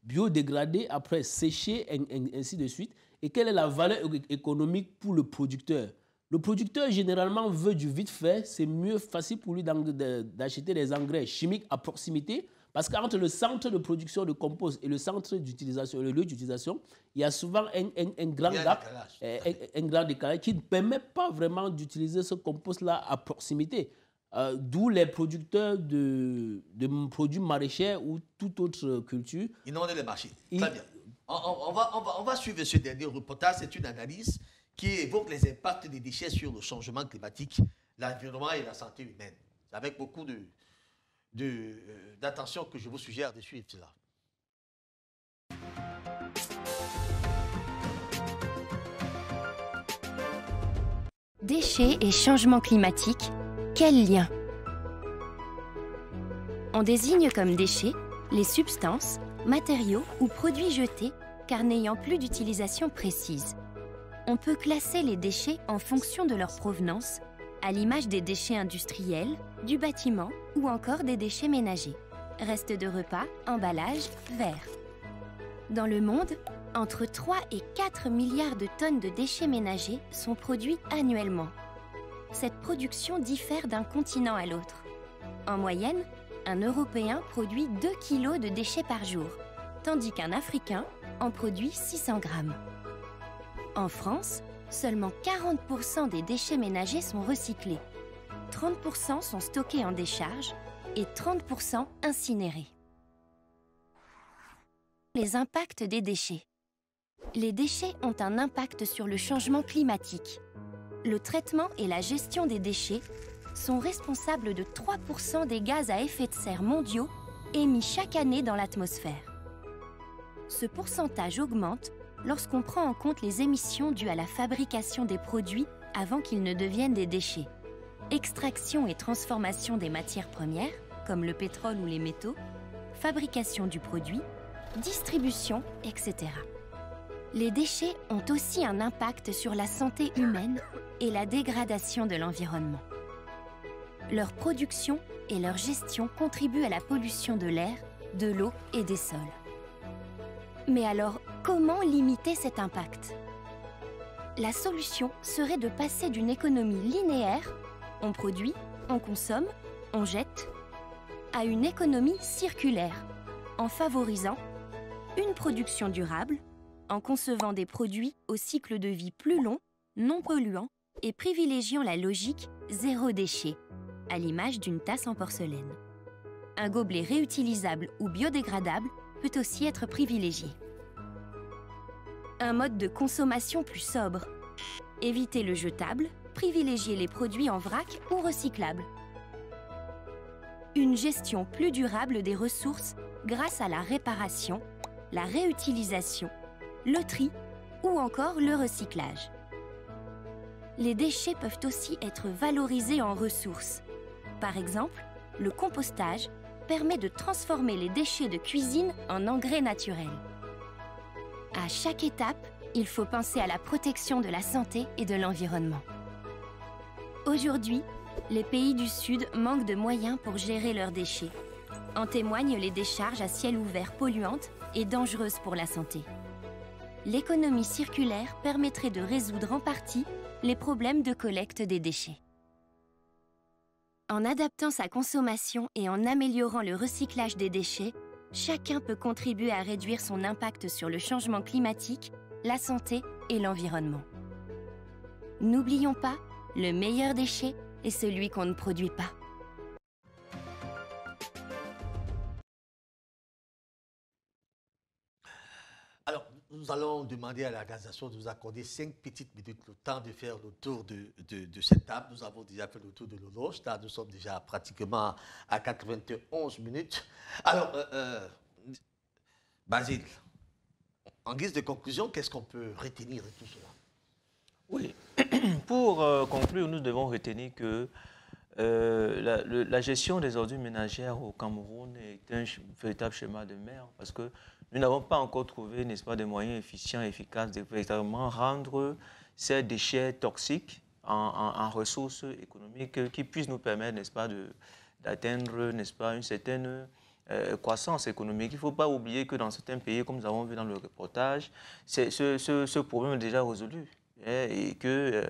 biodégrader, après sécher, ainsi de suite. Et quelle est la valeur économique pour le producteur? Le producteur, généralement, veut du vite fait. C'est facile pour lui d'acheter des engrais chimiques à proximité, parce qu'entre le centre de production de compost et le centre d'utilisation, le lieu d'utilisation, il y a souvent un grand gap, un grand décalage qui ne permet pas vraiment d'utiliser ce compost-là à proximité. D'où les producteurs de produits maraîchers ou toute autre culture. Inonder les marchés. Très bien. On va suivre ce dernier reportage. C'est une analyse qui évoque les impacts des déchets sur le changement climatique, l'environnement et la santé humaine. Avec beaucoup d'attention que je vous suggère de suivre cela. Déchets et changement climatique, quel lien? On désigne comme déchets les substances, matériaux ou produits jetés car n'ayant plus d'utilisation précise. On peut classer les déchets en fonction de leur provenance, à l'image des déchets industriels, du bâtiment ou encore des déchets ménagers. Restes de repas, emballages, verres. Dans le monde, entre 3 et 4 milliards de tonnes de déchets ménagers sont produits annuellement. Cette production diffère d'un continent à l'autre. En moyenne, un Européen produit 2 kg de déchets par jour, tandis qu'un Africain en produit 600 grammes. En France, seulement 40% des déchets ménagers sont recyclés. 30% sont stockés en décharge et 30% incinérés. Les impacts des déchets. Les déchets ont un impact sur le changement climatique. Le traitement et la gestion des déchets sont responsables de 3% des gaz à effet de serre mondiaux émis chaque année dans l'atmosphère. Ce pourcentage augmente lorsqu'on prend en compte les émissions dues à la fabrication des produits avant qu'ils ne deviennent des déchets, extraction et transformation des matières premières, comme le pétrole ou les métaux, fabrication du produit, distribution, etc. Les déchets ont aussi un impact sur la santé humaine et la dégradation de l'environnement. Leur production et leur gestion contribuent à la pollution de l'air, de l'eau et des sols. Mais alors, comment limiter cet impact? La solution serait de passer d'une économie linéaire, on produit, on consomme, on jette, à une économie circulaire, en favorisant une production durable, en concevant des produits au cycle de vie plus long, non polluants et privilégiant la logique zéro déchet, à l'image d'une tasse en porcelaine. Un gobelet réutilisable ou biodégradable peut aussi être privilégié. Un mode de consommation plus sobre. Éviter le jetable, privilégier les produits en vrac ou recyclables. Une gestion plus durable des ressources grâce à la réparation, la réutilisation, le tri ou encore le recyclage. Les déchets peuvent aussi être valorisés en ressources. Par exemple, le compostage permet de transformer les déchets de cuisine en engrais naturels. À chaque étape, il faut penser à la protection de la santé et de l'environnement. Aujourd'hui, les pays du Sud manquent de moyens pour gérer leurs déchets. En témoignent les décharges à ciel ouvert polluantes et dangereuses pour la santé. L'économie circulaire permettrait de résoudre en partie les problèmes de collecte des déchets. En adaptant sa consommation et en améliorant le recyclage des déchets, chacun peut contribuer à réduire son impact sur le changement climatique la santé et l'environnement. N'oublions pas, le meilleur déchet est celui qu'on ne produit pas. Alors, nous allons demander à l'organisation de nous accorder 5 petites minutes, le temps de faire le tour de cette table. Nous avons déjà fait le tour de l'horloge. Là, nous sommes déjà pratiquement à 91 minutes. Alors, Basile, en guise de conclusion, qu'est-ce qu'on peut retenir de tout cela? Oui, pour conclure, nous devons retenir que la gestion des ordures ménagères au Cameroun est un véritable schéma de mer parce que nous n'avons pas encore trouvé, n'est-ce pas, des moyens efficients et efficaces de véritablement rendre ces déchets toxiques en ressources économiques qui puissent nous permettre, n'est-ce pas, d'atteindre, n'est-ce pas, une certaine croissance économique. Il ne faut pas oublier que dans certains pays, comme nous avons vu dans le reportage, ce problème est déjà résolu et que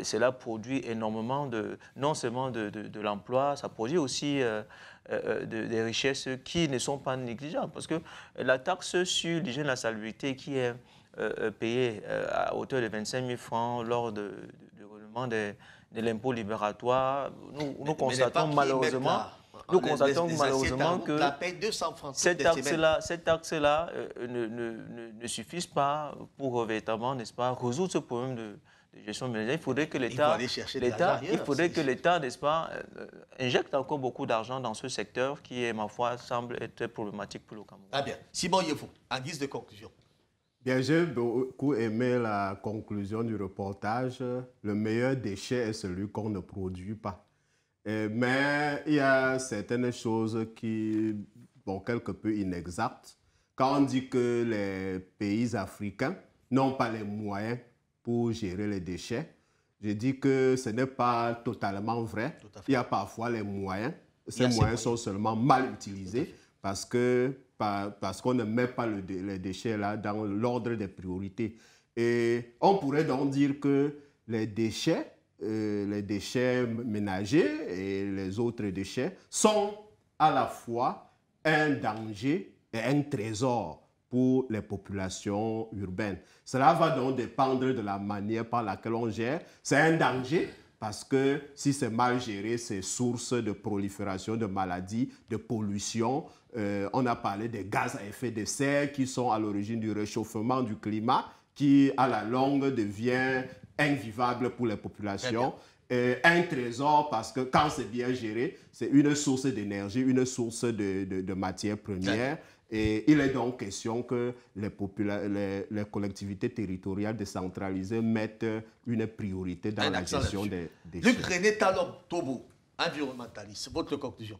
cela produit énormément non seulement de l'emploi, ça produit aussi des richesses qui ne sont pas négligeables. Parce que la taxe sur l'hygiène et la salubrité qui est payée à hauteur de 25 000 francs lors du règlement de l'impôt libératoire, nous constatons malheureusement... Nous constatons malheureusement que cette taxe-là ne suffise pas pour véritablement, n'est-ce pas, résoudre ce problème de gestion ménagère. Il faudrait que l'État, n'est-ce pas, injecte encore beaucoup d'argent dans ce secteur qui, ma foi, semble être problématique pour le Cameroun. Ah bien. Simon Yefou, en guise de conclusion. Bien, j'ai beaucoup aimé la conclusion du reportage. Le meilleur déchet est celui qu'on ne produit pas. Mais il y a certaines choses qui sont quelque peu inexactes. Quand on dit que les pays africains n'ont pas les moyens pour gérer les déchets, je dis que ce n'est pas totalement vrai. Il y a parfois les moyens. Ces moyens sont seulement mal utilisés parce qu'on ne met pas les déchets là dans l'ordre des priorités. Et on pourrait donc dire que les déchets ménagers et les autres déchets sont à la fois un danger et un trésor pour les populations urbaines. Cela va donc dépendre de la manière par laquelle on gère. C'est un danger parce que si c'est mal géré, c'est source de prolifération de maladies, de pollution. On a parlé des gaz à effet de serre qui sont à l'origine du réchauffement du climat qui, à la longue, devient invivable pour les populations. Un trésor parce que quand c'est bien géré, c'est une source d'énergie, une source de matières premières. Et il est donc question que les collectivités territoriales décentralisées mettent une priorité dans la gestion des déchets. Luc René Talon-Tobo, environnementaliste, votre conclusion?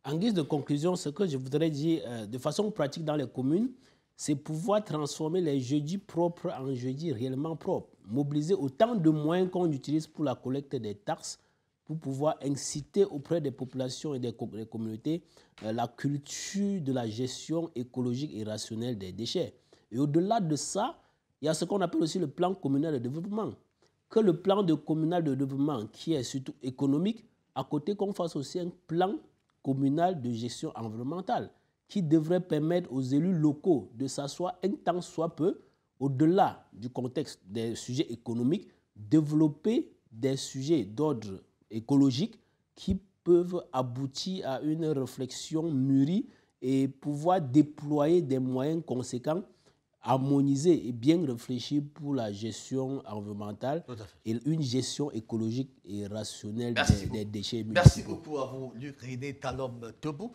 En guise de conclusion, ce que je voudrais dire de façon pratique dans les communes, c'est pouvoir transformer les jeudis propres en jeudis réellement propres. Mobiliser autant de moyens qu'on utilise pour la collecte des taxes pour pouvoir inciter auprès des populations et des communautés la culture de la gestion écologique et rationnelle des déchets. Et au-delà de ça, il y a ce qu'on appelle aussi le plan communal de développement. Que le plan communal de développement, qui est surtout économique, à côté qu'on fasse aussi un plan communal de gestion environnementale qui devrait permettre aux élus locaux de s'asseoir un temps soit peu, au-delà du contexte des sujets économiques, développer des sujets d'ordre écologique qui peuvent aboutir à une réflexion mûrie et pouvoir déployer des moyens conséquents, harmonisés et bien réfléchis pour la gestion environnementale et une gestion écologique et rationnelle des déchets. Merci beaucoup à vous, Luc René Talon-Tobo.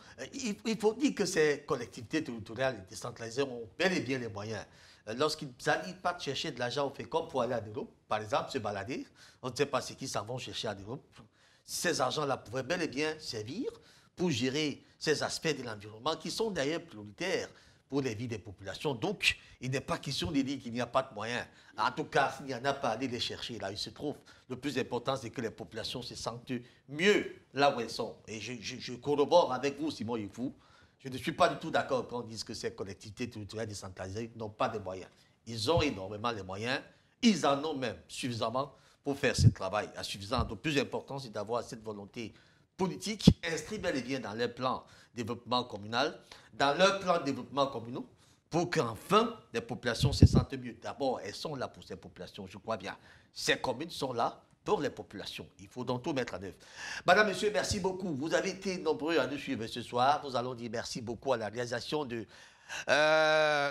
Il faut dire que ces collectivités territoriales et décentralisées ont bel et bien les moyens. Lorsqu'ils partent chercher de l'argent au FECOM pour aller en Europe, par exemple, se balader, on ne sait pas ce qu'ils s'en vont chercher en Europe. Ces argents-là pourraient bel et bien servir pour gérer ces aspects de l'environnement qui sont d'ailleurs prioritaires pour les vies des populations. Donc, il n'est pas question de dire qu'il n'y a pas de moyens. En tout cas, s'il n'y en a pas, allez les chercher là où ils se trouvent. Le plus important, c'est que les populations se sentent mieux là où elles sont. Et je corrobore avec vous, Simon Yefou. Je ne suis pas du tout d'accord quand on dit que ces collectivités territoriales décentralisées n'ont pas de moyens. Ils ont énormément de moyens. Ils en ont même suffisamment pour faire ce travail. Suffisant. Le plus important, c'est d'avoir cette volonté politique inscrite bel et bien dans leur plan de développement communal, dans leur plan de développement communal, pour qu'enfin les populations se sentent mieux. D'abord, elles sont là pour ces populations, je crois bien. Ces communes sont là pour les populations. Il faut donc tout mettre en œuvre. Madame, monsieur, merci beaucoup. Vous avez été nombreux à nous suivre ce soir. Nous allons dire merci beaucoup à la réalisation de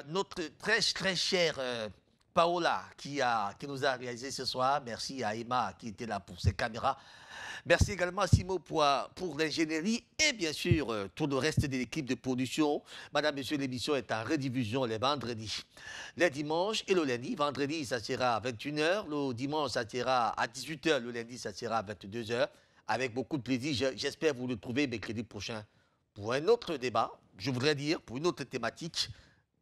notre très chère Paola qui nous a réalisé ce soir. Merci à Emma qui était là pour ses caméras. Merci également à Simo pour l'ingénierie et bien sûr tout le reste de l'équipe de production. Madame, monsieur, l'émission est en rediffusion les vendredis, les dimanches et le lundi. Vendredi, ça sera à 21h. Le dimanche, ça sera à 18h. Le lundi, ça sera à 22h. Avec beaucoup de plaisir, j'espère vous retrouver mercredi prochain pour un autre débat. Je voudrais dire pour une autre thématique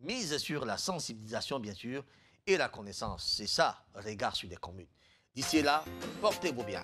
mise sur la sensibilisation, bien sûr, et la connaissance. C'est ça, regard sur les communes. D'ici là, portez-vous bien.